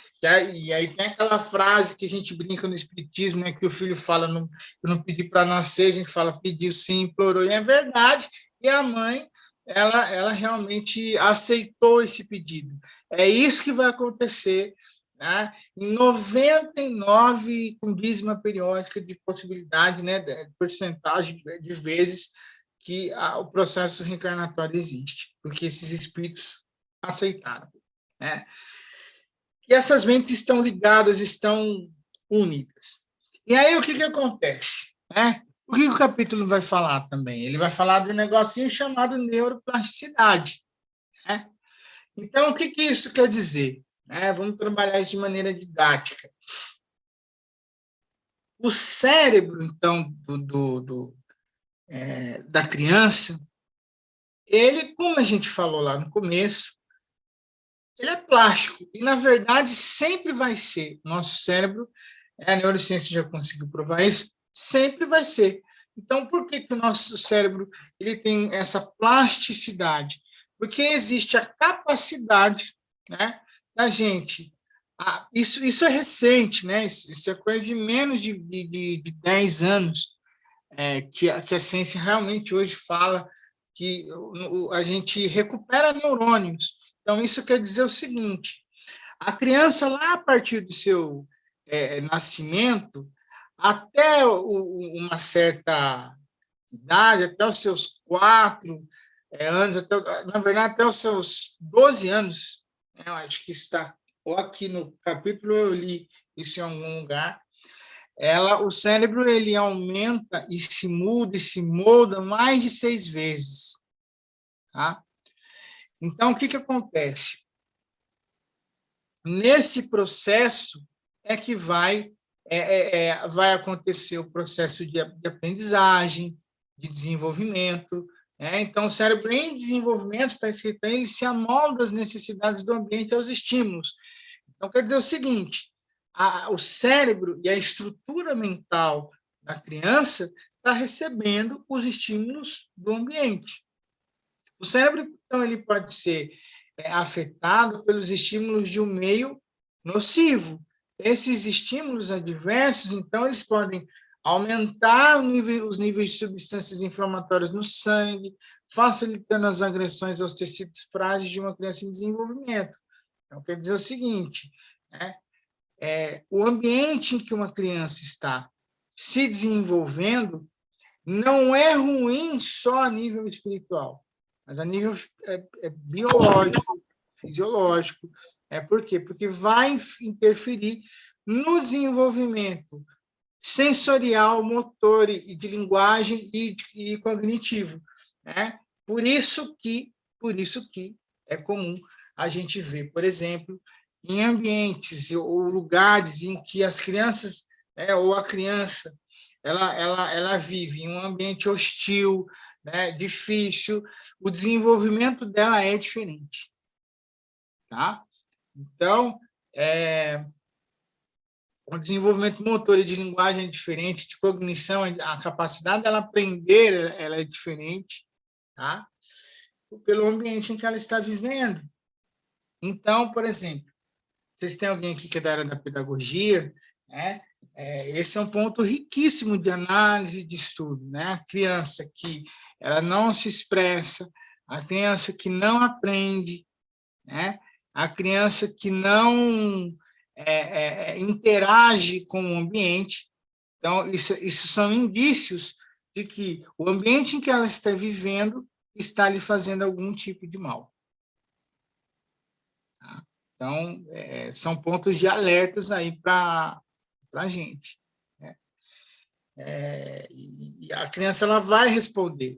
[SPEAKER 2] E aí tem aquela frase que a gente brinca no espiritismo, né? Que o filho fala, não, eu não pedi para nascer, a gente fala, pediu sim, implorou, e é verdade, e a mãe, ela realmente aceitou esse pedido. É isso que vai acontecer, né? Em 99 com dízima periódica de possibilidade, né? De porcentagem de vezes que o processo reencarnatório existe, porque esses espíritos aceitaram, né? E essas mentes estão ligadas, estão unidas. E aí o que acontece, né? O que o capítulo vai falar também? Ele vai falar de um negocinho chamado neuroplasticidade, né? Então, o que isso quer dizer? Vamos trabalhar isso de maneira didática. O cérebro, então, da criança, ele, como a gente falou lá no começo, ele é plástico. E, na verdade, sempre vai ser. Nosso cérebro, a neurociência já conseguiu provar isso, sempre vai ser. Então, por que o nosso cérebro ele tem essa plasticidade? Porque existe a capacidade, né, da gente. Isso é recente, né? Isso é coisa de menos de 10 anos, que a ciência realmente hoje fala que a gente recupera neurônios. Então, isso quer dizer o seguinte: a criança, lá a partir do seu nascimento, até uma certa idade, até os seus 4 anos, na verdade, até os seus 12 anos, né, eu acho que está, ou aqui no capítulo eu li isso em algum lugar, o cérebro ele aumenta e se muda e se molda mais de 6 vezes. Tá? Então, o que acontece? Nesse processo é que vai acontecer o processo de aprendizagem, de desenvolvimento. Então, o cérebro em desenvolvimento, está escrito aí, ele se amolda às necessidades do ambiente e aos estímulos. Então, quer dizer o seguinte, o cérebro e a estrutura mental da criança está recebendo os estímulos do ambiente. O cérebro, então, ele pode ser afetado pelos estímulos de um meio nocivo. Esses estímulos adversos, então, eles podem aumentar os níveis de substâncias inflamatórias no sangue, facilitando as agressões aos tecidos frágeis de uma criança em desenvolvimento. Então, quer dizer o seguinte, o ambiente em que uma criança está se desenvolvendo não é ruim só a nível espiritual, mas a nível biológico, fisiológico. Por quê? Porque vai interferir no desenvolvimento sensorial, motor e de linguagem e cognitivo. Por isso que é comum a gente ver, por exemplo, em ambientes ou lugares em que as crianças, ou a criança, ela vive em um ambiente hostil, difícil, o desenvolvimento dela é diferente. Tá? Então, o desenvolvimento motor e de linguagem é diferente, de cognição, a capacidade dela aprender ela é diferente, tá? Pelo ambiente em que ela está vivendo. Então, por exemplo, vocês têm alguém aqui que é da área da pedagogia, esse é um ponto riquíssimo de análise de estudo, A criança que ela não se expressa, a criança que não aprende, a criança que não interage com o ambiente. Então, isso são indícios de que o ambiente em que ela está vivendo está lhe fazendo algum tipo de mal. Tá? Então, são pontos de alertas aí para a gente. E a criança ela vai responder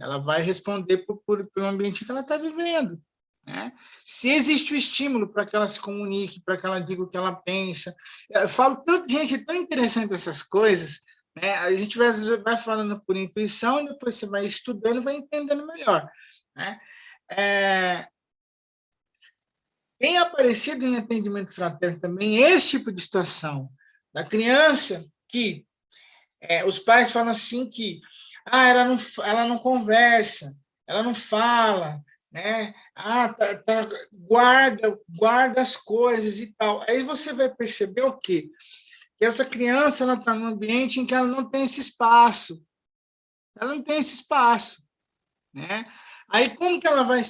[SPEAKER 2] pelo ambiente que ela está vivendo. Se existe o estímulo para que ela se comunique, para que ela diga o que ela pensa. Eu falo tanto, gente, é tão interessante essas coisas. A gente às vezes vai falando por intuição, depois você vai estudando e vai entendendo melhor. Tem aparecido em atendimento fraterno também esse tipo de situação da criança que os pais falam assim que ela não conversa, ela não fala, né? Guarda as coisas e tal. Aí você vai perceber o quê? Que essa criança está num ambiente em que ela não tem esse espaço. Ela não tem esse espaço, né? Aí como que ela vai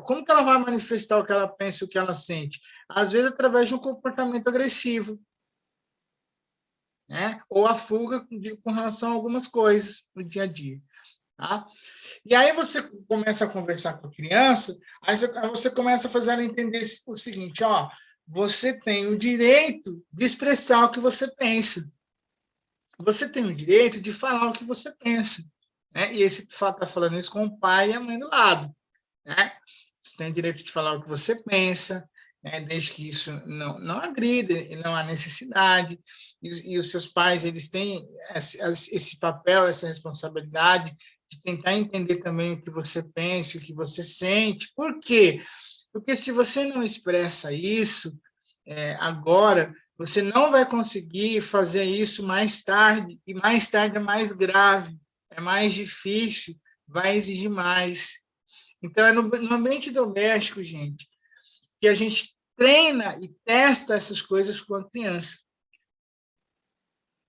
[SPEAKER 2] como que ela vai manifestar o que ela pensa, o que ela sente? Às vezes através de um comportamento agressivo, né? Ou a fuga com relação a algumas coisas no dia a dia, tá? E aí você começa a conversar com a criança, aí você começa a fazer ela entender o seguinte, ó, você tem o direito de expressar o que você pensa. Você tem o direito de falar o que você pensa, né? E esse está falando isso com o pai e a mãe do lado, né? Você tem o direito de falar o que você pensa, né? Desde que isso não agrida, não há necessidade. E os seus pais, eles têm esse papel, essa responsabilidade de tentar entender também o que você pensa, o que você sente. Por quê? Porque se você não expressa isso agora, você não vai conseguir fazer isso mais tarde, e mais tarde é mais grave, é mais difícil, vai exigir mais. Então, é no ambiente doméstico, gente, que a gente treina e testa essas coisas com a criança,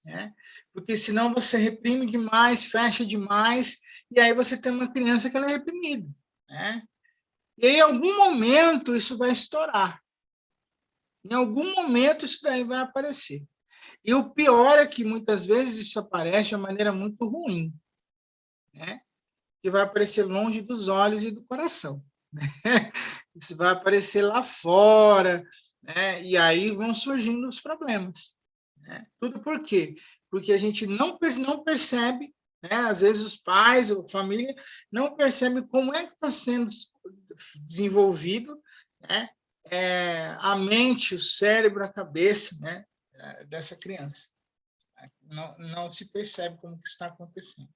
[SPEAKER 2] né? Porque senão você reprime demais, fecha demais, e aí você tem uma criança que ela é reprimida, né? E aí, em algum momento, isso vai estourar. Em algum momento, isso daí vai aparecer. E o pior é que, muitas vezes, isso aparece de uma maneira muito ruim, né? Que vai aparecer longe dos olhos e do coração, né? Isso vai aparecer lá fora, né? E aí vão surgindo os problemas, né? Tudo por quê? Porque a gente não percebe, né? Às vezes os pais ou a família não percebem como é que está sendo desenvolvido, né? A mente, o cérebro, a cabeça, né? Dessa criança. Não se percebe como que está acontecendo.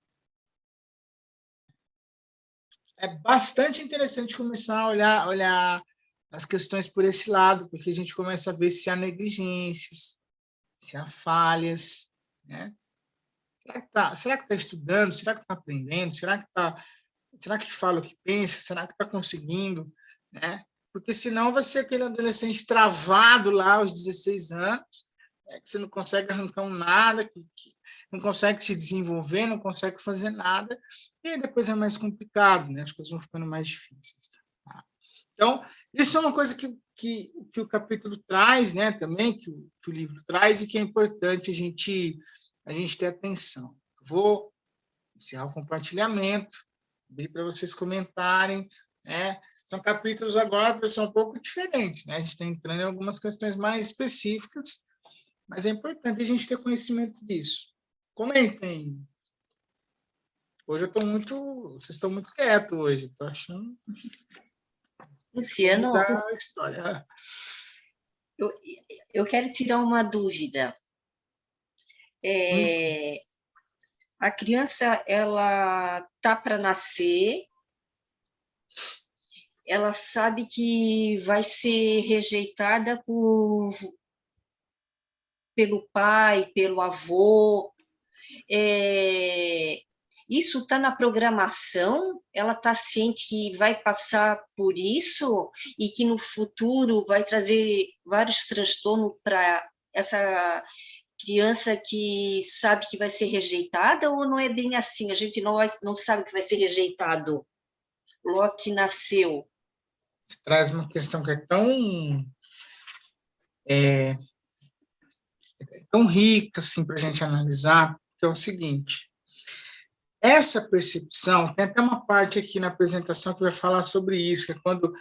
[SPEAKER 2] É bastante interessante começar a olhar as questões por esse lado, porque a gente começa a ver se há negligências, se há falhas, né? Será que está estudando? Será que está aprendendo? Será que fala o que pensa? Será que está conseguindo? Né? Porque senão vai ser aquele adolescente travado lá aos 16 anos, que você não consegue arrancar nada, que não consegue se desenvolver, não consegue fazer nada, e depois é mais complicado, né? As coisas vão ficando mais difíceis. Tá? Então, isso é uma coisa que o capítulo traz, né? Também, que o livro traz, e que é importante a gente ter atenção. Vou encerrar o compartilhamento, abrir para vocês comentarem, né? São capítulos agora que são um pouco diferentes, né? A gente está entrando em algumas questões mais específicas, mas é importante a gente ter conhecimento disso. Comentem. Hoje vocês estão muito quietos hoje, estou achando.
[SPEAKER 5] Luciano,
[SPEAKER 2] A história.
[SPEAKER 5] eu quero tirar uma dúvida. A criança, ela tá para nascer, ela sabe que vai ser rejeitada pelo pai, pelo avô. Isso está na programação? Ela está ciente que vai passar por isso e que no futuro vai trazer vários transtornos para essa criança que sabe que vai ser rejeitada, ou não é bem assim? A gente não sabe que vai ser rejeitado logo que nasceu.
[SPEAKER 2] Traz uma questão que é tão rica assim, para a gente analisar, que é o seguinte: essa percepção, tem até uma parte aqui na apresentação que vai falar sobre isso, que é quando,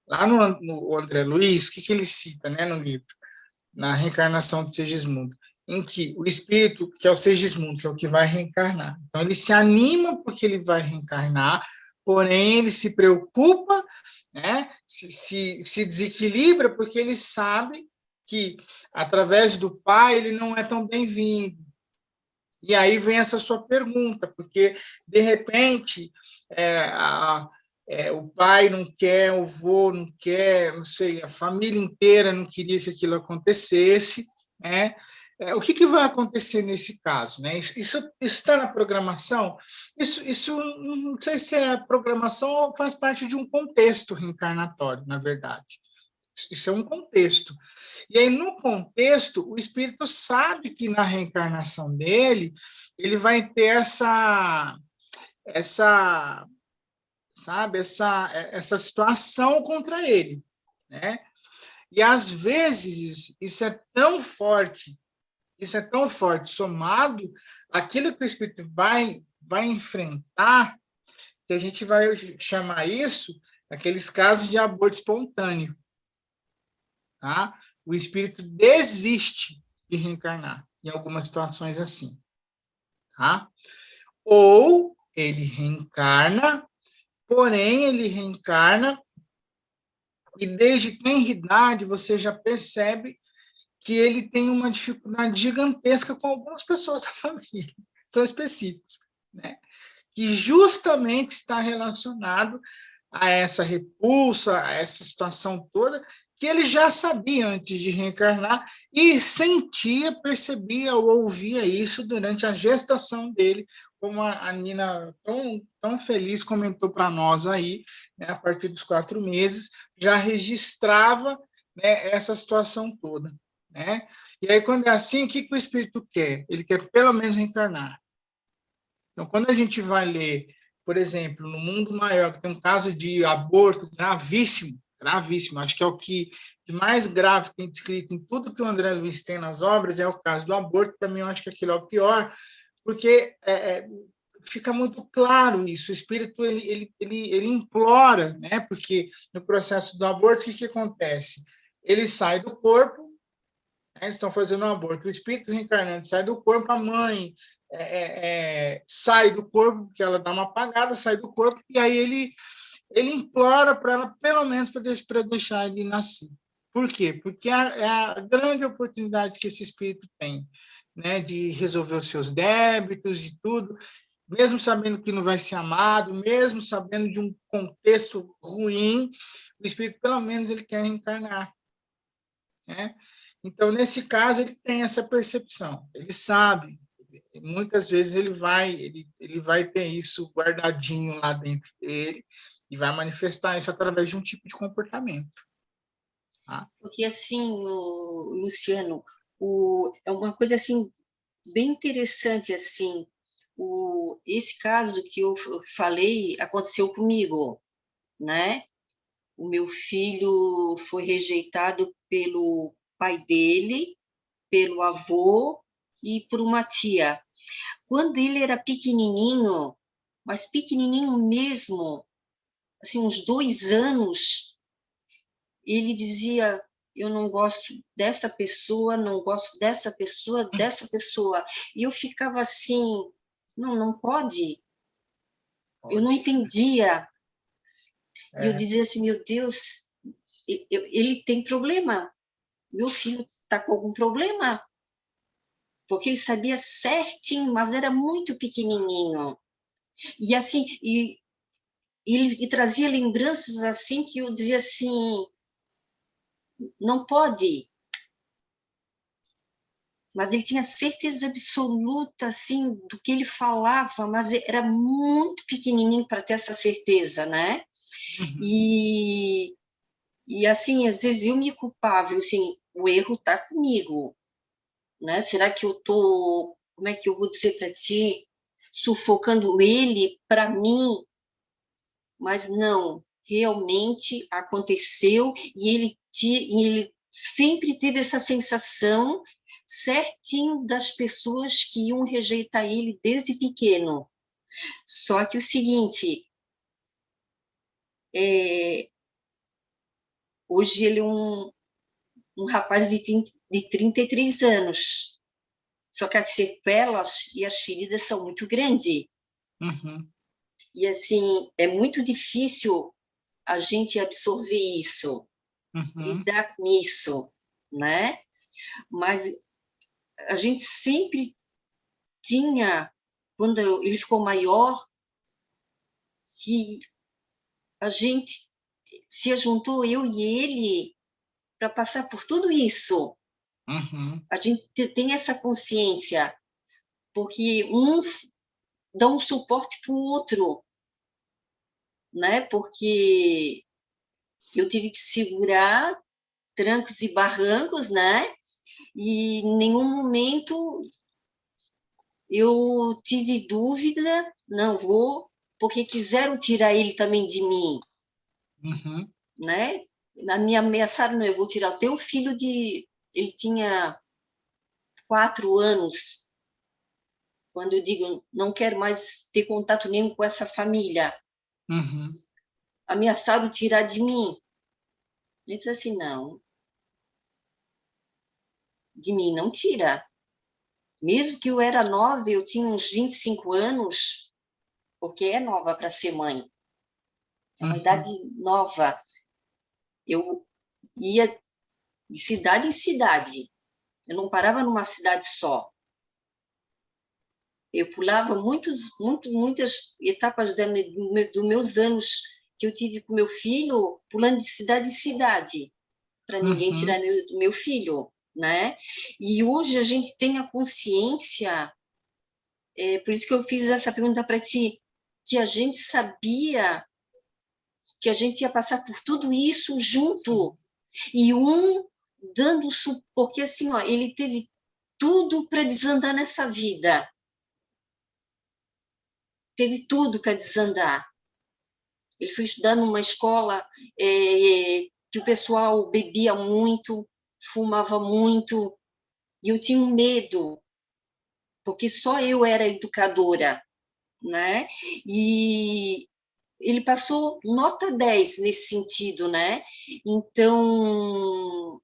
[SPEAKER 2] lá no André Luiz, o que ele cita, né, no livro, na reencarnação de Segismundo, em que o espírito, que é o Segismundo, que é o que vai reencarnar, então ele se anima porque ele vai reencarnar, porém ele se preocupa, né, se desequilibra porque ele sabe que, através do pai, ele não é tão bem-vindo. E aí vem essa sua pergunta, porque, de repente, o pai não quer, o avô não quer, não sei, a família inteira não queria que aquilo acontecesse, né? O que vai acontecer nesse caso? Né? Isso está na programação? Isso não sei se é programação ou faz parte de um contexto reencarnatório, na verdade. Isso é um contexto. E aí, no contexto, o espírito sabe que na reencarnação dele, ele vai ter essa situação contra ele, né? E às vezes isso é tão forte, somado àquilo que o espírito vai enfrentar, que a gente vai chamar isso aqueles casos de aborto espontâneo, tá? O espírito desiste de reencarnar em algumas situações assim, tá? Ou ele reencarna, porém ele reencarna e desde tenridade você já percebe que ele tem uma dificuldade gigantesca com algumas pessoas da família, são específicos, né? Que justamente está relacionado a essa repulsa, a essa situação toda, que ele já sabia antes de reencarnar e sentia, percebia ou ouvia isso durante a gestação dele, como a Nina tão feliz comentou para nós aí, né, a partir dos 4 meses, já registrava, né, essa situação toda. Né? E aí, quando é assim, o que o espírito quer? Ele quer pelo menos reencarnar. Então, quando a gente vai ler, por exemplo, no Mundo Maior, que tem um caso de aborto gravíssimo, acho que é o que de mais grave tem descrito em tudo que o André Luiz tem nas obras, é o caso do aborto. Para mim, eu acho que aquilo é o pior, porque fica muito claro isso. O espírito ele implora, né? Porque no processo do aborto, o que acontece? Ele sai do corpo, eles estão fazendo um aborto, o espírito reencarnante sai do corpo, a mãe sai do corpo, porque ela dá uma apagada, sai do corpo, e aí ele implora para ela, pelo menos, para deixar ele nascer. Por quê? Porque é a grande oportunidade que esse espírito tem, né, de resolver os seus débitos e tudo, mesmo sabendo que não vai ser amado, mesmo sabendo de um contexto ruim, o espírito, pelo menos, ele quer reencarnar, né? Então, nesse caso, ele tem essa percepção, ele sabe, muitas vezes ele vai ter isso guardadinho lá dentro dele e vai manifestar isso através de um tipo de comportamento. Tá?
[SPEAKER 5] Porque, assim, Luciano, é uma coisa, assim, bem interessante, assim, esse caso que eu falei aconteceu comigo, né? O meu filho foi rejeitado pelo pai dele, pelo avô e por uma tia. Quando ele era pequenininho, mas pequenininho mesmo, assim, uns 2 anos, ele dizia: eu não gosto dessa pessoa, não gosto dessa pessoa, dessa pessoa. E eu ficava assim, não pode. Eu não entendia. E eu dizia assim, meu Deus, ele tem problema. Meu filho está com algum problema. Porque ele sabia certinho, mas era muito pequenininho. E assim, ele trazia lembranças assim que eu dizia assim, não pode. Mas ele tinha certeza absoluta assim do que ele falava, mas era muito pequenininho para ter essa certeza, né? Uhum. E assim, às vezes eu me culpava, assim, o erro está comigo, né? Será que eu tô, como é que eu vou dizer para ti, sufocando ele para mim? Mas não, realmente aconteceu e ele sempre teve essa sensação certinho das pessoas que iam rejeitar ele desde pequeno. Só que o seguinte, hoje ele é um rapaz de 33 anos, só que as sequelas e as feridas são muito grandes.
[SPEAKER 2] Uhum.
[SPEAKER 5] E, assim, é muito difícil a gente absorver isso, lidar com isso, né? Mas a gente sempre tinha, quando ele ficou maior, que a gente se juntou, eu e ele, para passar por tudo isso. A gente tem essa consciência, porque um dá um suporte para o outro, né? Porque eu tive que segurar trancos e barrancos, né? E em nenhum momento eu tive dúvida, não vou, porque quiseram tirar ele também de mim, né? Me ameaçaram, não, eu vou tirar o teu filho de... Ele tinha 4 anos, quando eu digo, não quero mais ter contato nenhum com essa família. Ameaçaram tirar de mim. Eu disse assim, não, de mim não tira. Mesmo que eu era nova, eu tinha uns 25 anos, porque é nova para ser mãe. É uma idade nova. Eu ia de cidade em cidade. Eu não parava numa cidade só. Eu pulava muitas etapas dos meus anos que eu tive com meu filho, pulando de cidade em cidade, para ninguém tirar do meu filho, né? E hoje a gente tem a consciência, por isso que eu fiz essa pergunta para ti, que a gente sabia que a gente ia passar por tudo isso junto, e dando suporte, porque assim, ó, ele teve tudo para desandar nessa vida. Teve tudo para desandar. Ele foi estudar numa escola que o pessoal bebia muito, fumava muito, e eu tinha um medo, porque só eu era educadora, né? E ele passou nota 10 nesse sentido, né? Então,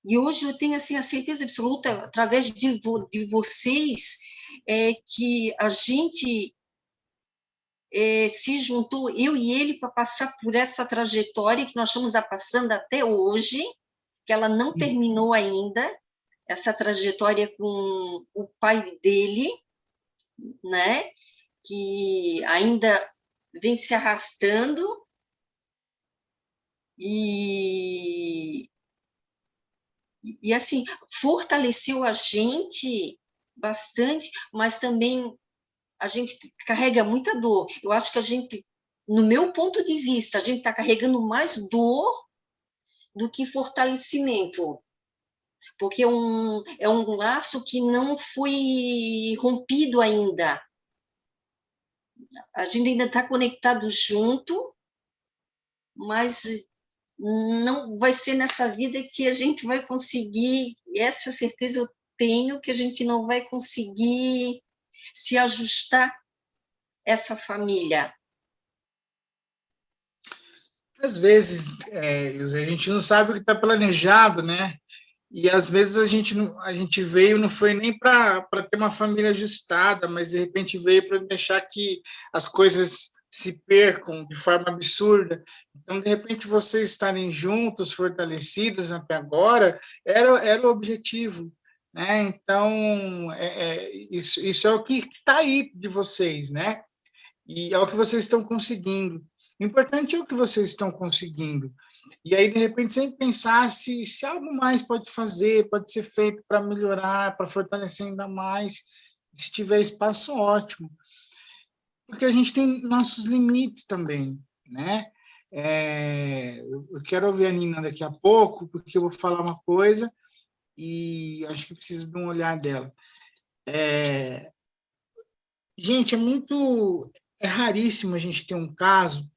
[SPEAKER 5] e hoje eu tenho assim a certeza absoluta, através de vocês, que a gente se juntou, eu e ele, para passar por essa trajetória que nós estamos passando até hoje, que ela não terminou ainda, essa trajetória com o pai dele, né? Que ainda vem se arrastando, e assim, fortaleceu a gente bastante, mas também a gente carrega muita dor. Eu acho que a gente, no meu ponto de vista, a gente está carregando mais dor do que fortalecimento, porque é um laço que não foi rompido ainda. A gente ainda está conectado junto, mas não vai ser nessa vida que a gente vai conseguir, essa certeza eu tenho, que a gente não vai conseguir se ajustar essa família.
[SPEAKER 2] Às vezes, a gente não sabe o que está planejado, né? E às vezes a gente veio, não foi nem para ter uma família ajustada, mas de repente veio para deixar que as coisas se percam de forma absurda. Então, de repente, vocês estarem juntos, fortalecidos até agora, era o objetivo, né? Então, isso é o que está aí de vocês, né? E é o que vocês estão conseguindo. O importante é o que vocês estão conseguindo. E aí, de repente, sem pensar se algo mais pode ser feito para melhorar, para fortalecer ainda mais. Se tiver espaço, ótimo. Porque a gente tem nossos limites também, né? Eu quero ouvir a Nina daqui a pouco, porque eu vou falar uma coisa e acho que preciso de um olhar dela. Gente, é raríssimo a gente ter um caso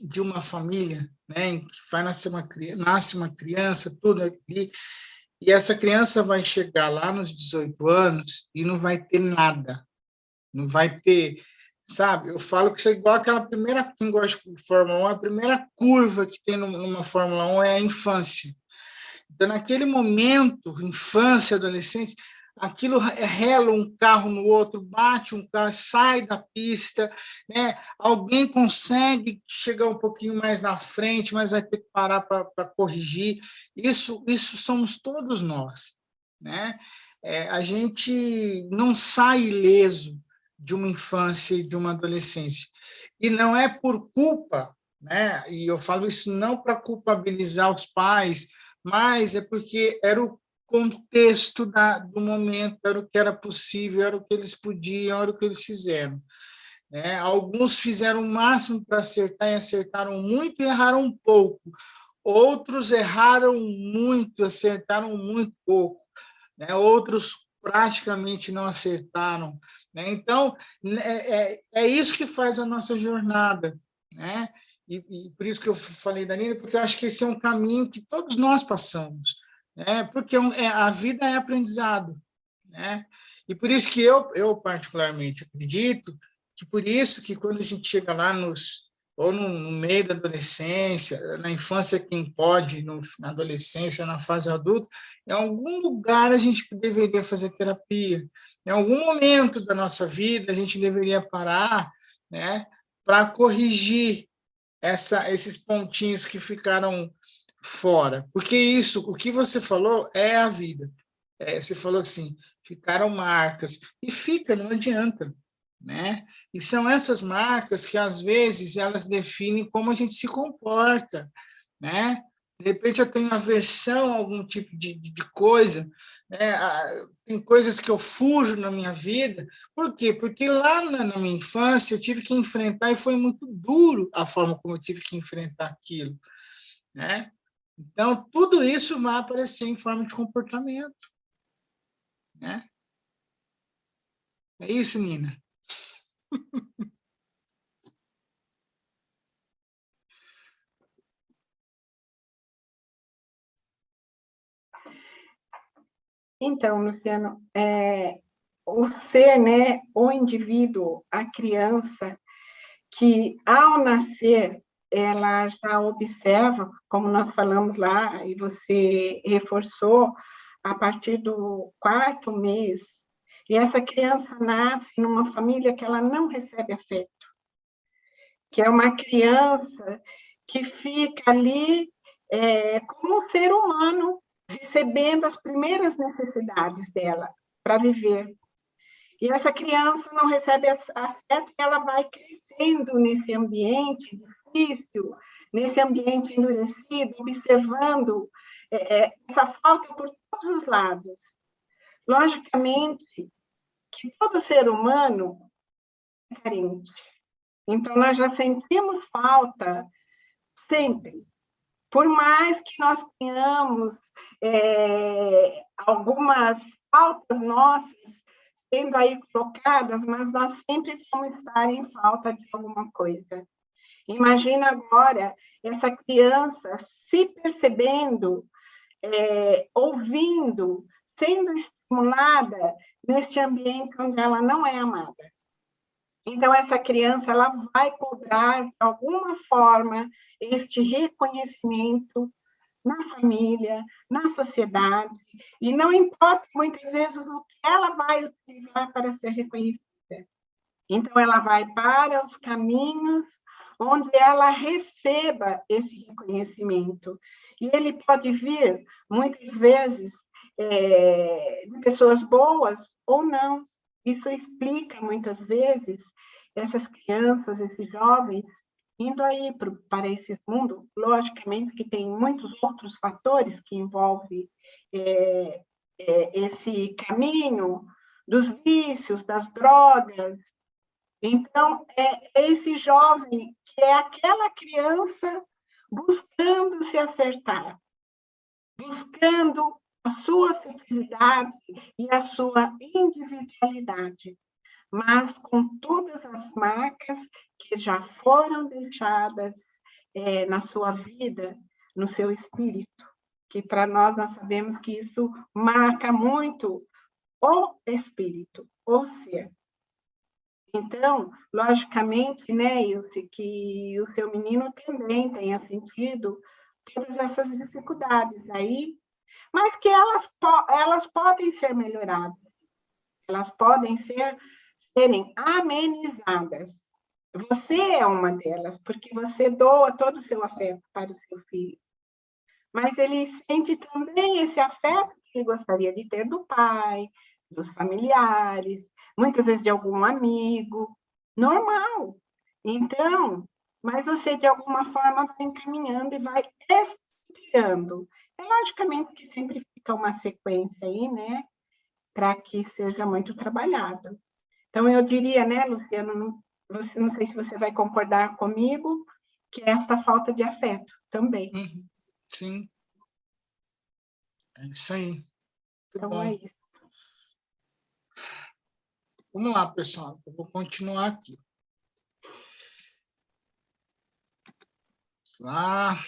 [SPEAKER 2] de uma família, né, em que nasce uma criança, tudo aqui, e essa criança vai chegar lá nos 18 anos e não vai ter nada, não vai ter, sabe? Eu falo que isso é igual aquela primeira, quem gosta de Fórmula 1, a primeira curva que tem numa Fórmula 1 é a infância. Então, naquele momento, infância, adolescência, aquilo rela um carro no outro, bate um carro, sai da pista, né? Alguém consegue chegar um pouquinho mais na frente, mas vai ter que parar para corrigir. Isso somos todos nós, né? A gente não sai ileso de uma infância e de uma adolescência. E não é por culpa, né? E eu falo isso não para culpabilizar os pais, mas é porque era o contexto do momento, era o que era possível, era o que eles podiam, era o que eles fizeram. Né? Alguns fizeram o máximo para acertar e acertaram muito e erraram um pouco. Outros erraram muito, acertaram muito pouco. Né? Outros praticamente não acertaram. Né? Então, é isso que faz a nossa jornada. Né? E por isso que eu falei da Nina, porque eu acho que esse é um caminho que todos nós passamos. Né? Porque a vida é aprendizado. Né? E por isso que eu particularmente acredito que por isso que quando a gente chega lá ou no meio da adolescência, na infância quem pode, na adolescência, na fase adulta, em algum lugar a gente deveria fazer terapia. Em algum momento da nossa vida a gente deveria parar, né, para corrigir esses pontinhos que ficaram fora. Porque isso, o que você falou, é a vida. Você falou assim, ficaram marcas. E fica, não adianta. Né? E são essas marcas que, às vezes, elas definem como a gente se comporta. Né? De repente, eu tenho aversão a algum tipo de coisa. Né? Tem coisas que eu fujo na minha vida. Por quê? Porque lá na minha infância eu tive que enfrentar e foi muito duro a forma como eu tive que enfrentar aquilo. Né? Então, tudo isso vai aparecer em forma de comportamento. Né? É isso, Nina.
[SPEAKER 3] Então, Luciano, o ser, né, o indivíduo, a criança, que ao nascer, ela já observa, como nós falamos lá, e você reforçou, a partir do 4º mês, e essa criança nasce numa família que ela não recebe afeto, que é uma criança que fica ali como um ser humano, recebendo as primeiras necessidades dela para viver. E essa criança não recebe afeto e ela vai crescendo nesse ambiente difícil, nesse ambiente endurecido, observando essa falta por todos os lados. Logicamente que todo ser humano é carente. Então, nós já sentimos falta sempre. Por mais que nós tenhamos algumas faltas nossas sendo aí colocadas, mas nós sempre vamos estar em falta de alguma coisa. Imagina agora essa criança se percebendo, ouvindo, sendo estimulada nesse ambiente onde ela não é amada. Então, essa criança ela vai cobrar, de alguma forma, este reconhecimento na família, na sociedade, e não importa, muitas vezes, o que ela vai utilizar para ser reconhecida. Então, ela vai para os caminhos onde ela receba esse reconhecimento. E ele pode vir, muitas vezes, de pessoas boas ou não. Isso explica, muitas vezes, essas crianças, esses jovens, indo aí para esse mundo, logicamente que tem muitos outros fatores que envolvem esse caminho dos vícios, das drogas. Então, é esse jovem que é aquela criança buscando se acertar, buscando a sua felicidade e a sua individualidade, mas com todas as marcas que já foram deixadas na sua vida, no seu espírito, que para nós sabemos que isso marca muito o espírito, o ser. Então, logicamente, né, Ilse, que o seu menino também tenha sentido todas essas dificuldades aí, mas que elas podem ser melhoradas, elas podem serem amenizadas. Você é uma delas, porque você doa todo o seu afeto para o seu filho. Mas ele sente também esse afeto que ele gostaria de ter do pai, dos familiares, muitas vezes de algum amigo. Normal. Então, mas você, de alguma forma, vai encaminhando e vai estruturando Logicamente que sempre fica uma sequência aí, né, para que seja muito trabalhado. Então, eu diria, né, Luciano, não sei se você vai concordar comigo, que é essa falta de afeto também.
[SPEAKER 2] Sim, é isso aí. Muito
[SPEAKER 3] então,
[SPEAKER 2] bom.
[SPEAKER 3] é isso.
[SPEAKER 2] Vamos lá, pessoal. Eu vou continuar aqui. Vamos lá.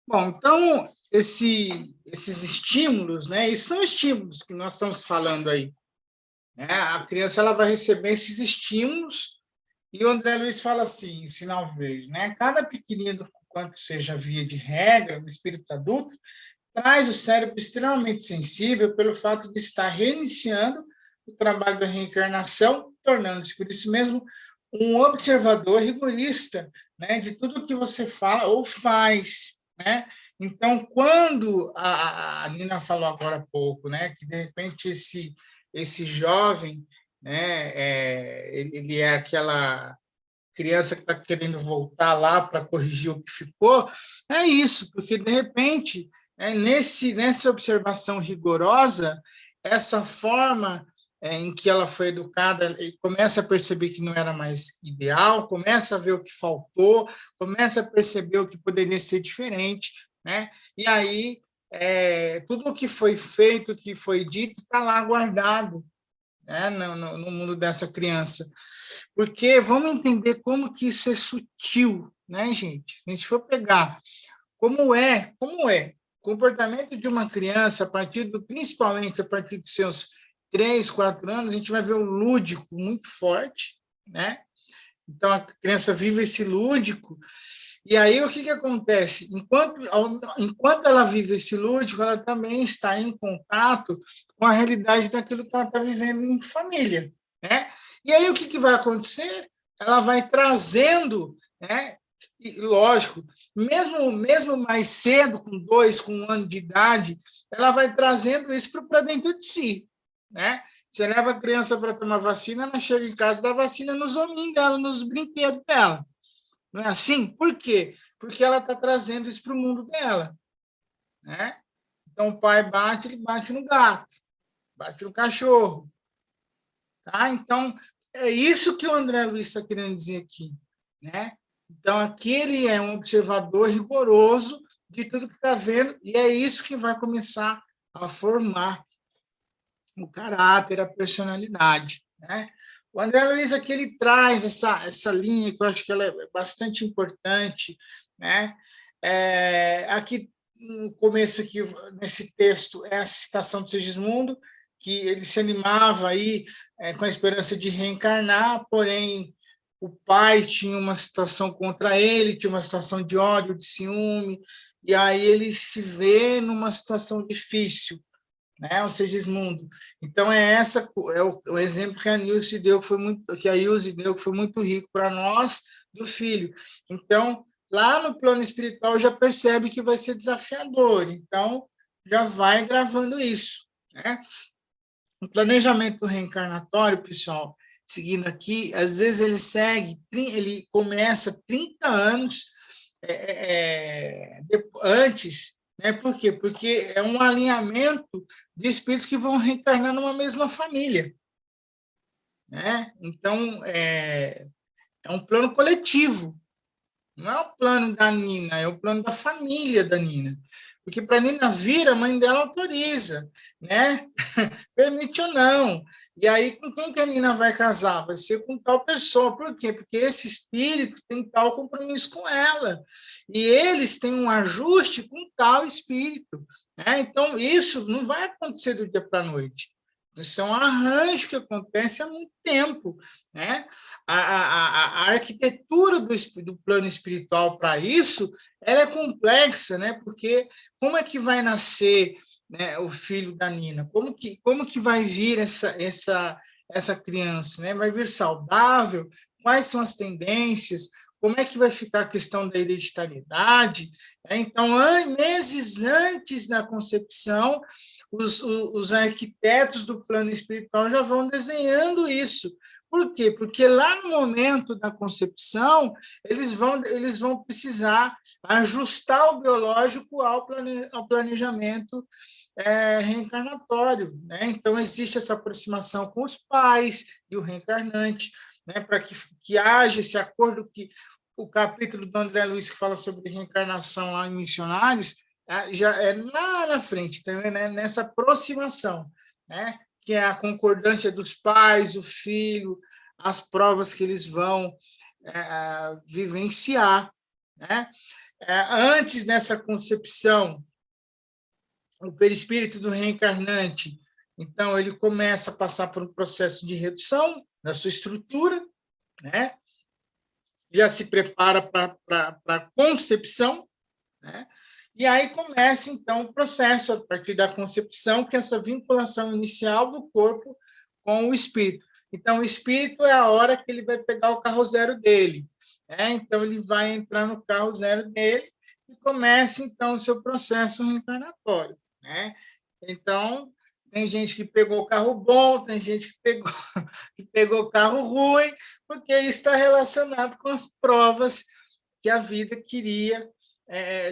[SPEAKER 2] Bom, então, esses estímulos, né? Esses são estímulos que nós estamos falando aí. Né? A criança ela vai receber esses estímulos e o André Luiz fala assim, em sinal verde, né? Cada pequenino, quanto seja via de regra, no espírito adulto, traz o cérebro extremamente sensível pelo fato de estar reiniciando o trabalho da reencarnação, tornando-se, por isso mesmo, um observador rigorista, né, de tudo que você fala ou faz, né? Então, quando a Nina falou agora há pouco, né, que de repente esse jovem, né, ele é aquela criança que está querendo voltar lá para corrigir o que ficou, é isso, porque de repente, nessa observação rigorosa, essa forma em que ela foi educada, começa a perceber que não era mais ideal, começa a ver o que faltou, começa a perceber o que poderia ser diferente, né? E aí tudo o que foi feito, o que foi dito, está lá guardado, né? no mundo dessa criança. Porque vamos entender como que isso é sutil, né, gente? Se a gente for pegar como é o comportamento de uma criança, principalmente a partir dos seus 3, 4 anos, a gente vai ver o lúdico muito forte, né? Então, a criança vive esse lúdico, e aí o que acontece? Enquanto ela vive esse lúdico, ela também está em contato com a realidade daquilo que ela está vivendo em família, né? E aí o que vai acontecer? Ela vai trazendo, né? E, lógico, mesmo mais cedo, com 2, com 1 ano de idade, ela vai trazendo isso para dentro de si, né? Você leva a criança para tomar vacina, ela chega em casa, dá vacina nos hominhos dela, nos brinquedos dela. Não é assim? Por quê? Porque ela está trazendo isso para o mundo dela, né? Então, o pai bate, ele bate no gato, bate no cachorro. Tá? Então, é isso que o André Luiz está querendo dizer aqui, né? Então, aqui ele é um observador rigoroso de tudo que está vendo, e é isso que vai começar a formar o caráter, a personalidade, né? O André Luiz aqui ele traz essa linha que eu acho que ela é bastante importante, né? Aqui no começo aqui nesse texto é a citação de Segismundo, que ele se animava aí com a esperança de reencarnar, porém o pai tinha uma situação contra ele, tinha uma situação de ódio, de ciúme, e aí ele se vê numa situação difícil, né? O Segismundo. Então é o exemplo que a Nilce deu, que a Ilse deu, que foi muito rico para nós do filho. Então lá no plano espiritual já percebe que vai ser desafiador, então já vai gravando isso, né? O planejamento reencarnatório, pessoal, seguindo aqui, às vezes ele começa 30 anos antes, né? Por quê? Porque é um alinhamento de espíritos que vão reencarnar numa mesma família, né? Então, é um plano coletivo, não é o plano da Nina, é o plano da família da Nina. Porque para a Nina vir, a mãe dela autoriza, né? Permite ou não. E aí, com quem que a Nina vai casar? Vai ser com tal pessoa. Por quê? Porque esse espírito tem tal compromisso com ela. E eles têm um ajuste com tal espírito, né? Então, isso não vai acontecer do dia para a noite. Isso é um arranjo que acontece há muito tempo, né? A arquitetura do plano espiritual para isso, ela é complexa, né? Porque como é que vai nascer, né, o filho da Nina? Como que vai vir essa criança, né? Vai vir saudável? Quais são as tendências? Como é que vai ficar a questão da hereditariedade? Então, meses antes da concepção, os arquitetos do plano espiritual já vão desenhando isso, Por quê? Porque lá no momento da concepção, eles vão precisar ajustar o biológico ao planejamento reencarnatório, né? Então, existe essa aproximação com os pais e o reencarnante, né? Para que haja esse acordo, que o capítulo do André Luiz, que fala sobre reencarnação lá em Missionários, já é lá na frente, também, né? Nessa aproximação, né? Que é a concordância dos pais, o filho, as provas que eles vão vivenciar, né? Antes dessa concepção, o perispírito do reencarnante, então, ele começa a passar por um processo de redução da sua estrutura, né? Já se prepara para a concepção, né? E aí começa, então, o processo, a partir da concepção, que é essa vinculação inicial do corpo com o espírito. Então, o espírito é a hora que ele vai pegar o carro zero dele, né? Então, ele vai entrar no carro zero dele e começa, então, o seu processo reencarnatório, né? Então, tem gente que pegou carro bom, tem gente que pegou carro ruim, porque isso está relacionado com as provas que a vida queria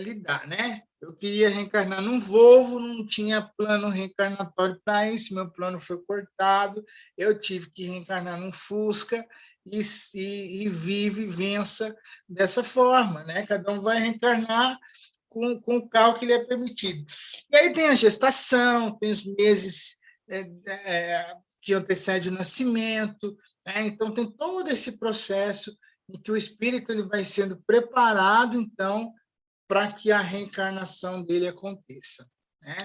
[SPEAKER 2] lidar, né? Eu queria reencarnar num Volvo, não tinha plano reencarnatório para isso, meu plano foi cortado, eu tive que reencarnar num Fusca e vive e vença dessa forma, né? Cada um vai reencarnar com o carro que lhe é permitido. E aí tem a gestação, tem os meses que antecedem o nascimento, né? Então tem todo esse processo em que o espírito ele vai sendo preparado, então, para que a reencarnação dele aconteça, né?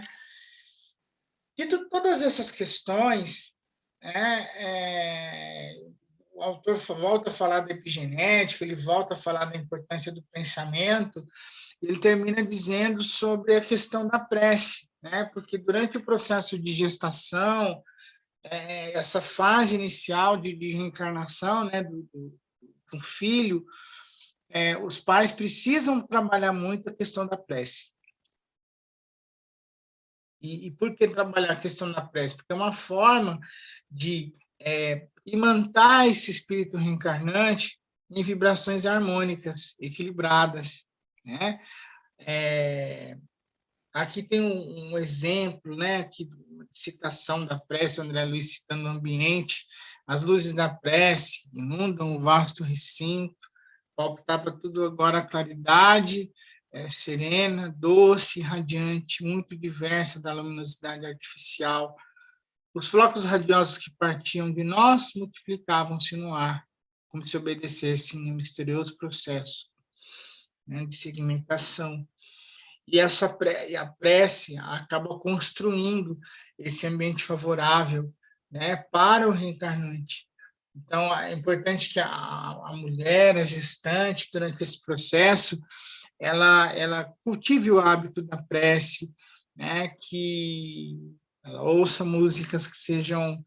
[SPEAKER 2] Dito todas essas questões, o autor volta a falar da epigenética, ele volta a falar da importância do pensamento, ele termina dizendo sobre a questão da prece, né? Porque durante o processo de gestação, essa fase inicial de reencarnação, né, do filho, os pais precisam trabalhar muito a questão da prece. E por que trabalhar a questão da prece? Porque é uma forma de imantar esse espírito reencarnante em vibrações harmônicas, equilibradas, né? Aqui tem um exemplo, né, aqui, uma citação da prece, o André Luiz citando o ambiente. As luzes da prece inundam o vasto recinto, palpitava tudo agora a claridade serena, doce, radiante, muito diversa da luminosidade artificial. Os flocos radiosos que partiam de nós multiplicavam-se no ar, como se obedecessem a um misterioso processo, né, de segmentação. E a prece acaba construindo esse ambiente favorável, né, para o reencarnante. Então, é importante que a mulher, a gestante, durante esse processo, ela cultive o hábito da prece, né, que ela ouça músicas que sejam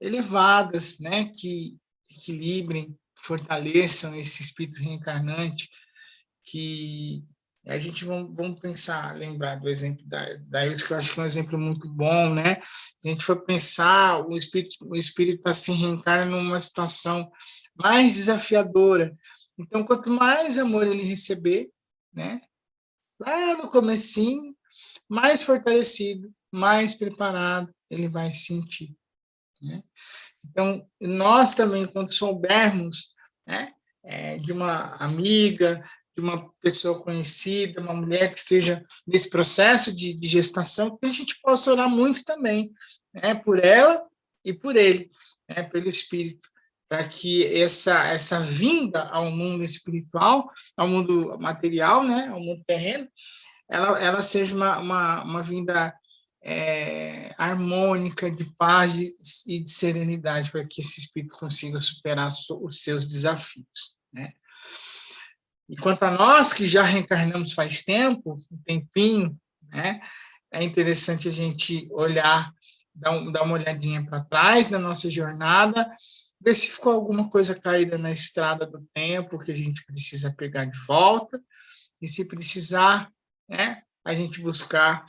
[SPEAKER 2] elevadas, né, que equilibrem, fortaleçam esse espírito reencarnante, que a gente vamos pensar, lembrar do exemplo da Ilse, que eu acho que é um exemplo muito bom, né? A gente for pensar, o espírito assim reencarna numa situação mais desafiadora. Então, quanto mais amor ele receber, né? Lá no comecinho, mais fortalecido, mais preparado ele vai se sentir, né? Então, nós também, quando soubermos, né, de uma amiga, de uma pessoa conhecida, uma mulher que esteja nesse processo de gestação, que a gente possa orar muito também, né, por ela e por ele, né, pelo Espírito, para que essa vinda ao mundo espiritual, ao mundo material, né, ao mundo terreno, ela seja uma vinda harmônica, de paz e de serenidade, para que esse espírito consiga superar os seus desafios, né? E quanto a nós que já reencarnamos faz tempo, um tempinho, né, é interessante a gente olhar, dar uma olhadinha para trás na nossa jornada, ver se ficou alguma coisa caída na estrada do tempo que a gente precisa pegar de volta, e se precisar, né, a gente buscar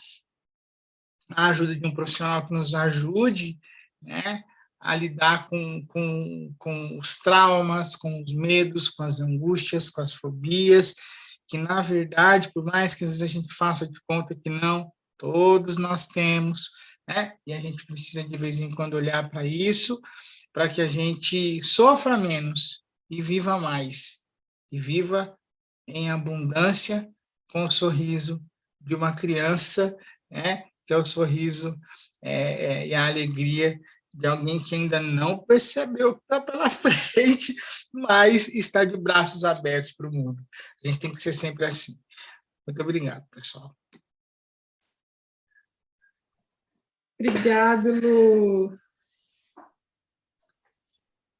[SPEAKER 2] a ajuda de um profissional que nos ajude, né, a lidar com os traumas, com os medos, com as angústias, com as fobias, que, na verdade, por mais que às vezes a gente faça de conta que não, todos nós temos, né? E a gente precisa, de vez em quando, olhar para isso, para que a gente sofra menos e viva mais. E viva em abundância, com o sorriso de uma criança, né? Que é o sorriso e a alegria de alguém que ainda não percebeu o que está pela frente, mas está de braços abertos para o mundo. A gente tem que ser sempre assim. Muito obrigado, pessoal.
[SPEAKER 1] Obrigado, Lu.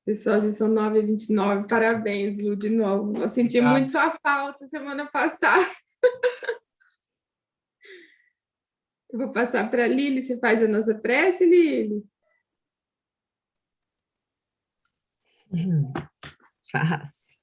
[SPEAKER 1] Pessoal, já são 9h29. Parabéns, Lu, de novo. Eu senti
[SPEAKER 2] Obrigado.
[SPEAKER 1] muito sua falta semana passada. Eu vou passar para a Lili. Você faz a nossa prece, Lili?
[SPEAKER 4] Faz.